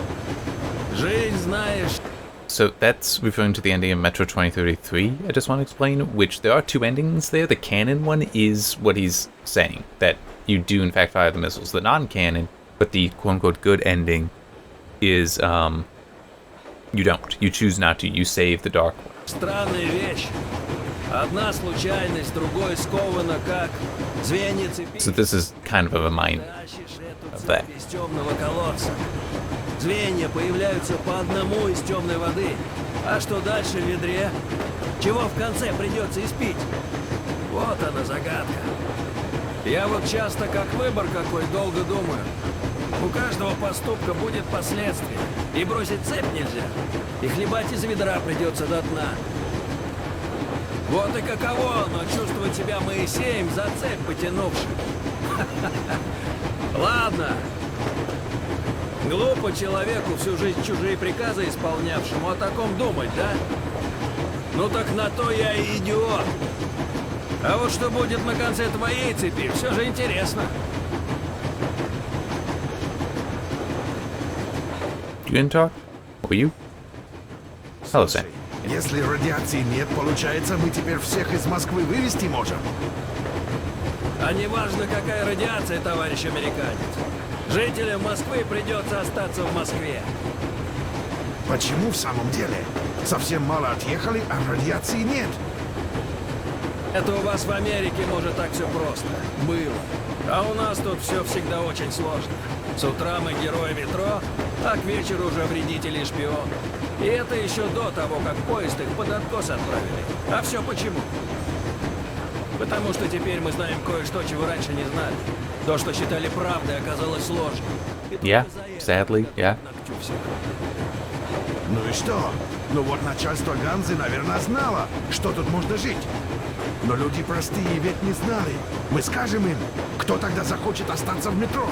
Жизнь, знаешь... So that's referring to the ending of Metro 2033, I just want to explain, which there are two endings there. The canon one is what he's saying, that you do in fact fire the missiles. The non-canon, but the quote-unquote good ending is, you don't. You choose not to. You save the Dark One. Странная вещь. Одна случайность, другой скована как звенья цепи. So this is kind of a reminder of that. Из темного колодца. Звенья появляются по одному из темной воды. А что дальше в ведре? Чего в конце придется испить? Вот она загадка. Я вот часто, как выбор какой, долго думаю. У каждого поступка будет последствия. И бросить цепь нельзя. И хлебать из ведра придется до дна. Вот и каково, но чувствовать себя Моисеем за цепь потянувшим. Ладно. Глупо человеку, всю жизнь чужие приказы исполнявшему, о таком думать, да? Ну так на то я и идиот. А вот что будет на конце твоей цепи, все же интересно. You didn't talk? Or you? Hello, Sam. Если радиации нет, получается, мы теперь всех из Москвы вывести можем? А не важно, какая радиация, товарищ американец. Жителям Москвы придется остаться в Москве. Почему в самом деле? Совсем мало отъехали, а радиации нет. Это у вас в Америке, может, так все просто. Было. А у нас тут все всегда очень сложно. С утра мы герои метро, а к вечеру уже вредители и шпион. И это еще до того, как поезд их под откос отправили. А все почему? Потому что теперь мы знаем кое-что, чего раньше не знали. То, что считали правдой, оказалось ложью. Yeah, sadly, yeah. Ну и что? Ну вот начальство Ганзы, наверное, знало, что тут можно жить. Но люди простые ведь не знали. Мы скажем им, кто тогда захочет остаться в метро?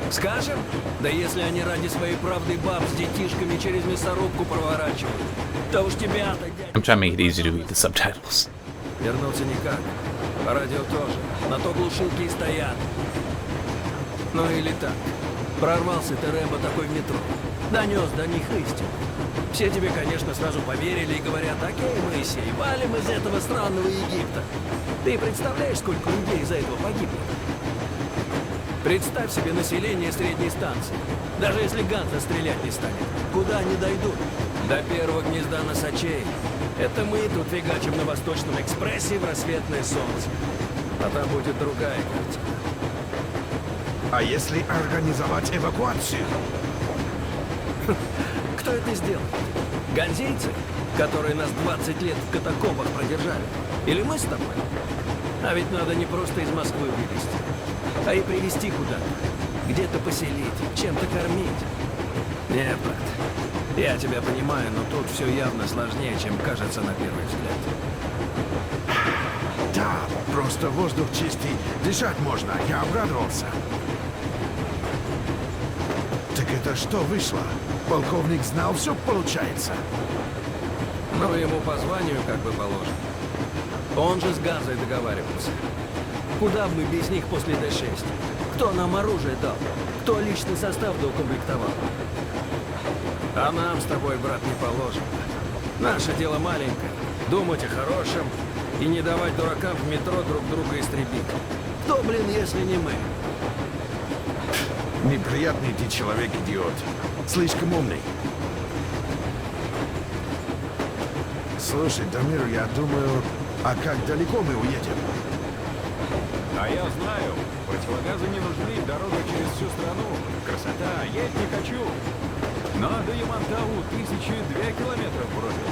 Скажем? Да если они ради своей правды баб с детишками через мясорубку проворачивают, то уж тебя-то... I'm trying to make it easy to read the subtitles. Вернуться никак. По радио тоже. На то глушилки и стоят. Ну или так. Прорвался ты, Рэмбо, такой в метро. Донес до них истину. Все тебе, конечно, сразу поверили и говорят: окей, Моисей, валим из этого странного Египта. Ты представляешь, сколько людей из-за этого погибло? Представь себе население средней станции. Даже если Ганза стрелять не станет, куда они дойдут? До первого гнезда носачей. Это мы тут фигачим на Восточном экспрессе в рассветное солнце. А там будет другая картина. А если организовать эвакуацию? Кто это сделал? Ганзейцы, которые нас 20 лет в катакомбах продержали? Или мы с тобой? А ведь надо не просто из Москвы вывезти, а и привезти куда-то. Где-то поселить, чем-то кормить. Нет, брат, я тебя понимаю, но тут все явно сложнее, чем кажется на первый взгляд. Да, просто воздух чистый, дышать можно, я обрадовался. Так это что вышло? Полковник знал все, получается? Ну, ему по званию как бы положено. Он же с Ганзой договаривался. Куда бы мы без них после Д-6? Кто нам оружие дал? Кто личный состав доукомплектовал? А нам с тобой, брат, не положено. Наше дело маленькое. Думать о хорошем и не давать дуракам в метро друг друга истребить. Кто, блин, если не мы? Неприятный ты человек, идиот. Слишком умный. Слушай, Дамир, я думаю, а как далеко мы уедем? А я знаю, противогазы не нужны, дорога через всю страну. Красота, я не хочу. Но до Ямантау 1002 километров вроде.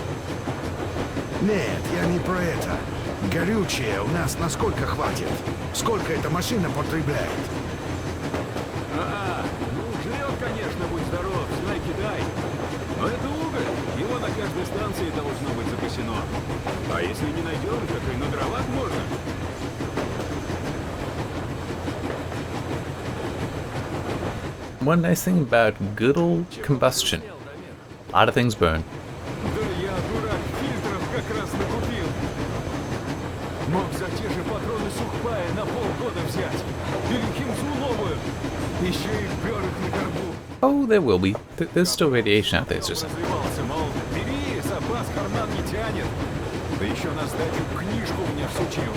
Нет, я не про это. Горючее у нас насколько хватит? Сколько эта машина потребляет? Ну, жрет, конечно, будь здоров, знай, кидай. Но это уголь, его на каждой станции должно быть запасено. А если не найдем, так и на дровах можно. One nice thing about good old combustion. A lot of things burn. Да я, дурак, фильтров как раз накупил. Мог за те же патроны сухпая на полгода взять. Или химзу новую. Еще и пер их на горбу. Oh, there will be. There's still radiation out there, it's just... Разливался, мол, бери, запас карман не тянет. Да еще на сдачу книжку мне всучил.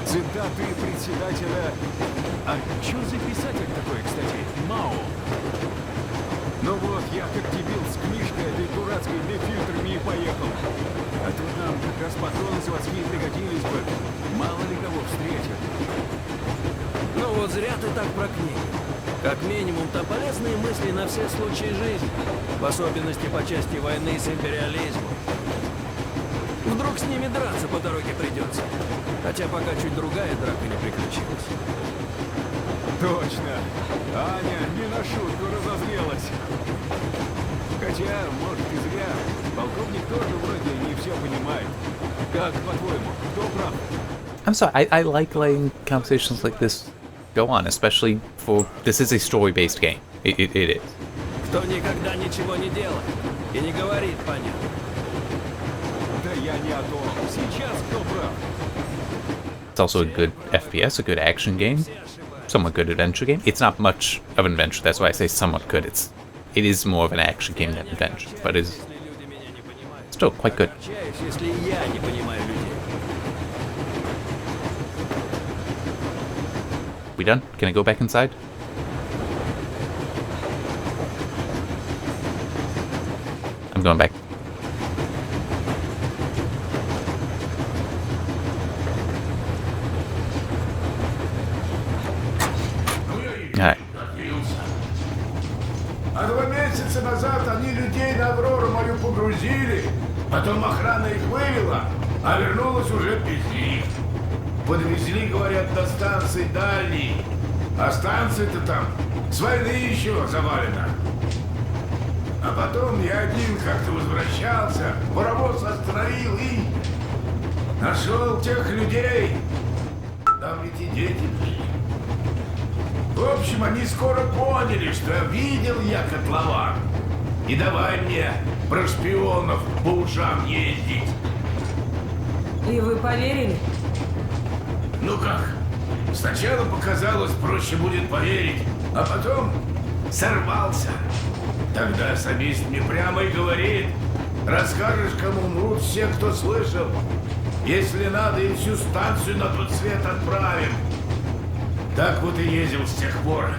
Цитаты председателя... А что за писатель такой, кстати? Мао. Ну вот, я как дебил с книжкой этой дурацкой для фильтрами и поехал. А тут нам как раз патроны заводские пригодились бы. Мало ли кого встретят. Ну вот зря ты так про книги. Как минимум, там полезные мысли на все случаи жизни. В особенности по части войны с империализмом. Вдруг с ними драться по дороге придется. Хотя пока чуть другая драка не приключилась. Точно. Аня не на шутку разозлилась. Хотя, может, и зря. Полковник тоже вроде не все понимает. Как, по-твоему, кто прав? I'm sorry, I like letting conversations like this go on, especially for... This is a story-based game. It is. Кто никогда ничего не делает и не говорит, понятно. Да я не о том. Сейчас кто прав? It's also a good FPS, a good action game. Somewhat good adventure game. It's not much of an adventure, that's why I say somewhat good. It is more of an action game than adventure, but it is still quite good. We done? Can I go back inside? I'm going back. Alright. А 2 месяца назад они людей на Аврору мою погрузили, потом охрана их вывела, а вернулась уже без них. Подвезли, говорят, до станции дальней, а станция-то там с войны еще завалена. А потом я один как-то возвращался, паровоз остановил и нашел тех людей. Там ведь и дети были. В общем, они скоро поняли, что видел я котлован. И давай мне про шпионов по ушам ездить. И вы поверили? Ну как? Сначала показалось, проще будет поверить, А потом сорвался. Тогда самист мне прямо и говорит: расскажешь, кому умрут все, кто слышал. Если надо, и всю станцию на тот свет отправим. Так вот и ездил с тех пор,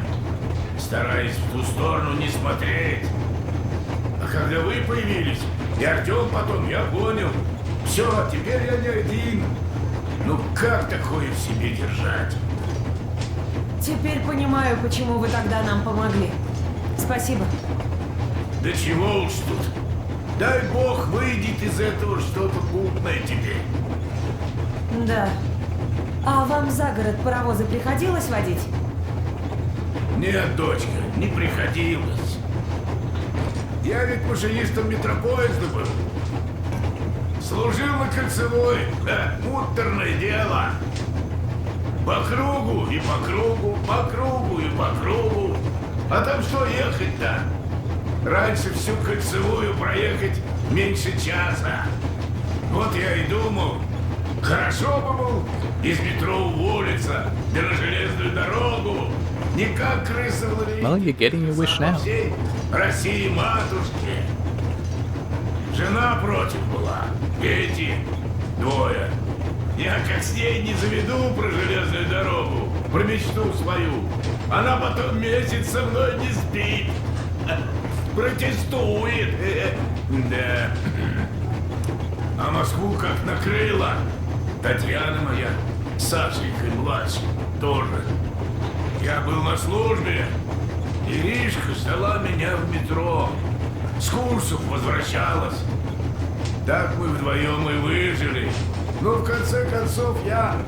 стараясь в ту сторону не смотреть. А когда вы появились, и Артем потом, я понял. Все, теперь я не один. Ну как такое в себе держать? Теперь понимаю, почему вы тогда нам помогли. Спасибо. Да чего уж тут. Дай бог выйдет из этого что-то путное теперь. Да. А вам за город паровозы приходилось водить? Нет, дочка, не приходилось. Я ведь машинистом метропоезда был. Служил на кольцевой. Да, муторное дело. По кругу и по кругу, по кругу и по кругу. А там что ехать-то? Раньше всю кольцевую проехать меньше часа. Вот я и думал, хорошо бы был из метро уволиться, да на железную дорогу. Не как крыса в лавине. Well, you're getting your wish now. Всей России матушки. Жена против была, дети двое. Я как с ней не заведу про железную дорогу, про мечту свою. Она потом месяц со мной не спит. Протестует. Да. А Москву как накрыла. Татьяна моя, Сашенькой младшей, тоже. Я был на службе. Иришка ждала меня в метро. С курсов возвращалась. Так мы вдвоем и выжили. Но в конце концов я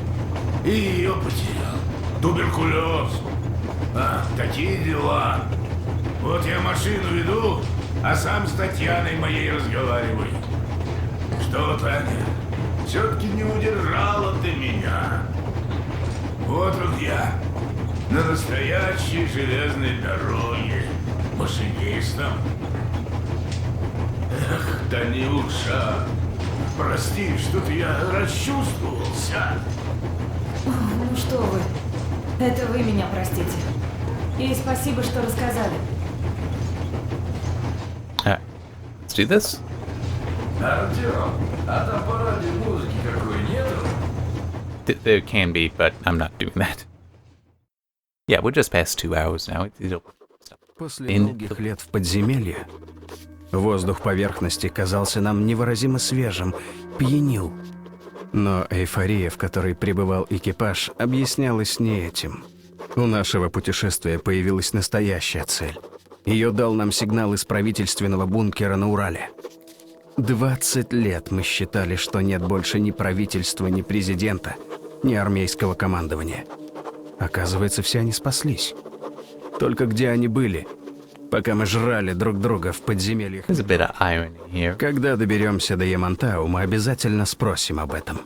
и ее потерял. Туберкулез. А, такие дела. Вот я машину веду, а сам с Татьяной моей разговариваю. Что, Таня, все-таки не удержала ты меня. Вот он я, на настоящей железной дороге, машинистом. Эх, Танюша, прости, что-то я расчувствовался. Ну что вы, это вы меня простите. И спасибо, что рассказали. Let's do this. Артем, а там по радио музыки какой нету? There can be, but I'm not doing that. Yeah, we're just past 2 hours now. После долгих лет в подземелье воздух поверхности казался нам невыразимо свежим, пьянил. Но эйфория, в которой пребывал экипаж, объяснялась не этим. У нашего путешествия появилась настоящая цель. Ее дал нам сигнал из правительственного бункера на Урале. 20 лет мы считали, что нет больше ни правительства, ни президента, ни армейского командования. Оказывается, все они спаслись. Только где они были, пока мы жрали друг друга в подземельях? There's a bit of irony here. Когда доберемся до Ямантау, мы обязательно спросим об этом.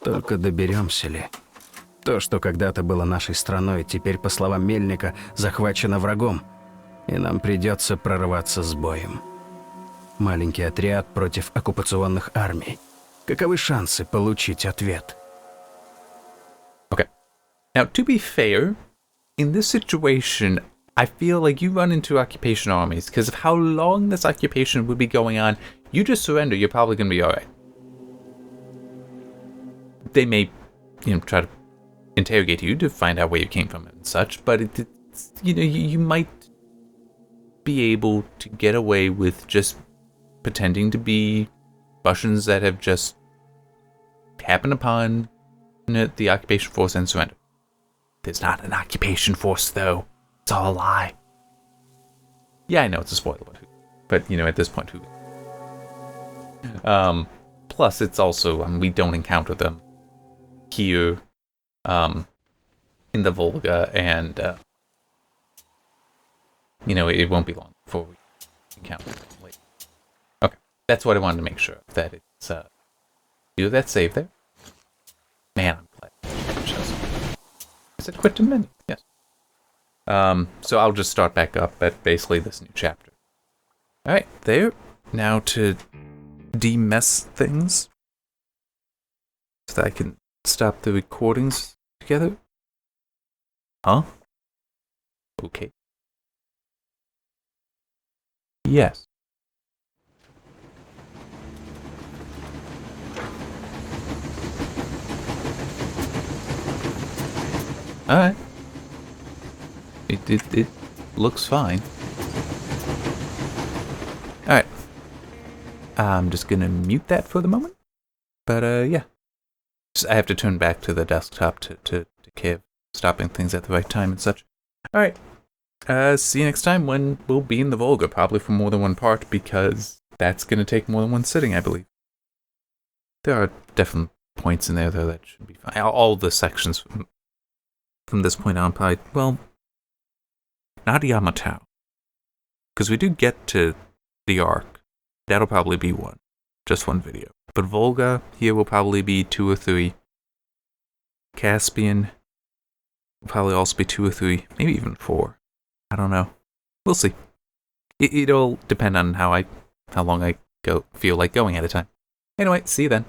Только доберемся ли? То, что когда-то было нашей страной, теперь, по словам Мельника, захвачено врагом, и нам придется прорываться с боем. Маленький отряд против оккупационных армий. Каковы шансы получить ответ? Okay. Now, to be fair, in this situation, I feel like you run into occupation armies because of how long this occupation would be going on. You just surrender, you're probably going to be alright. They may, try to interrogate you to find out where you came from and such, but it's, you might be able to get away with just pretending to be Russians that have just happened upon the occupation force and surrender. There's not an occupation force, though. It's all a lie. Yeah, I know it's a spoiler, but at this point, who? Plus, it's also we don't encounter them here, in the Volga, and it won't be long before we encounter them later. Okay, that's what I wanted to make sure of, that it's do that save there. Man, I'm glad. Is it quit to menu? Yes. So I'll just start back up at basically this new chapter. Alright, there. Now to demess things, so that I can stop the recordings together. Huh? Okay. Yes. Alright. It looks fine. Alright. I'm just gonna mute that for the moment. But, yeah. I have to turn back to the desktop to Kiv, stopping things at the right time and such. Alright. See you next time when we'll be in the Volga, probably for more than one part, because that's gonna take more than one sitting, I believe. There are definite points in there, though, that should be fine. All the sections from this point on, probably, well, not Yamato. Because we do get to the Ark. That'll probably be one. Just one video. But Volga, here will probably be 2 or 3. Caspian will probably also be 2 or 3. Maybe even 4. I don't know. We'll see. It'll depend on how long I feel like going at a time. Anyway, see you then.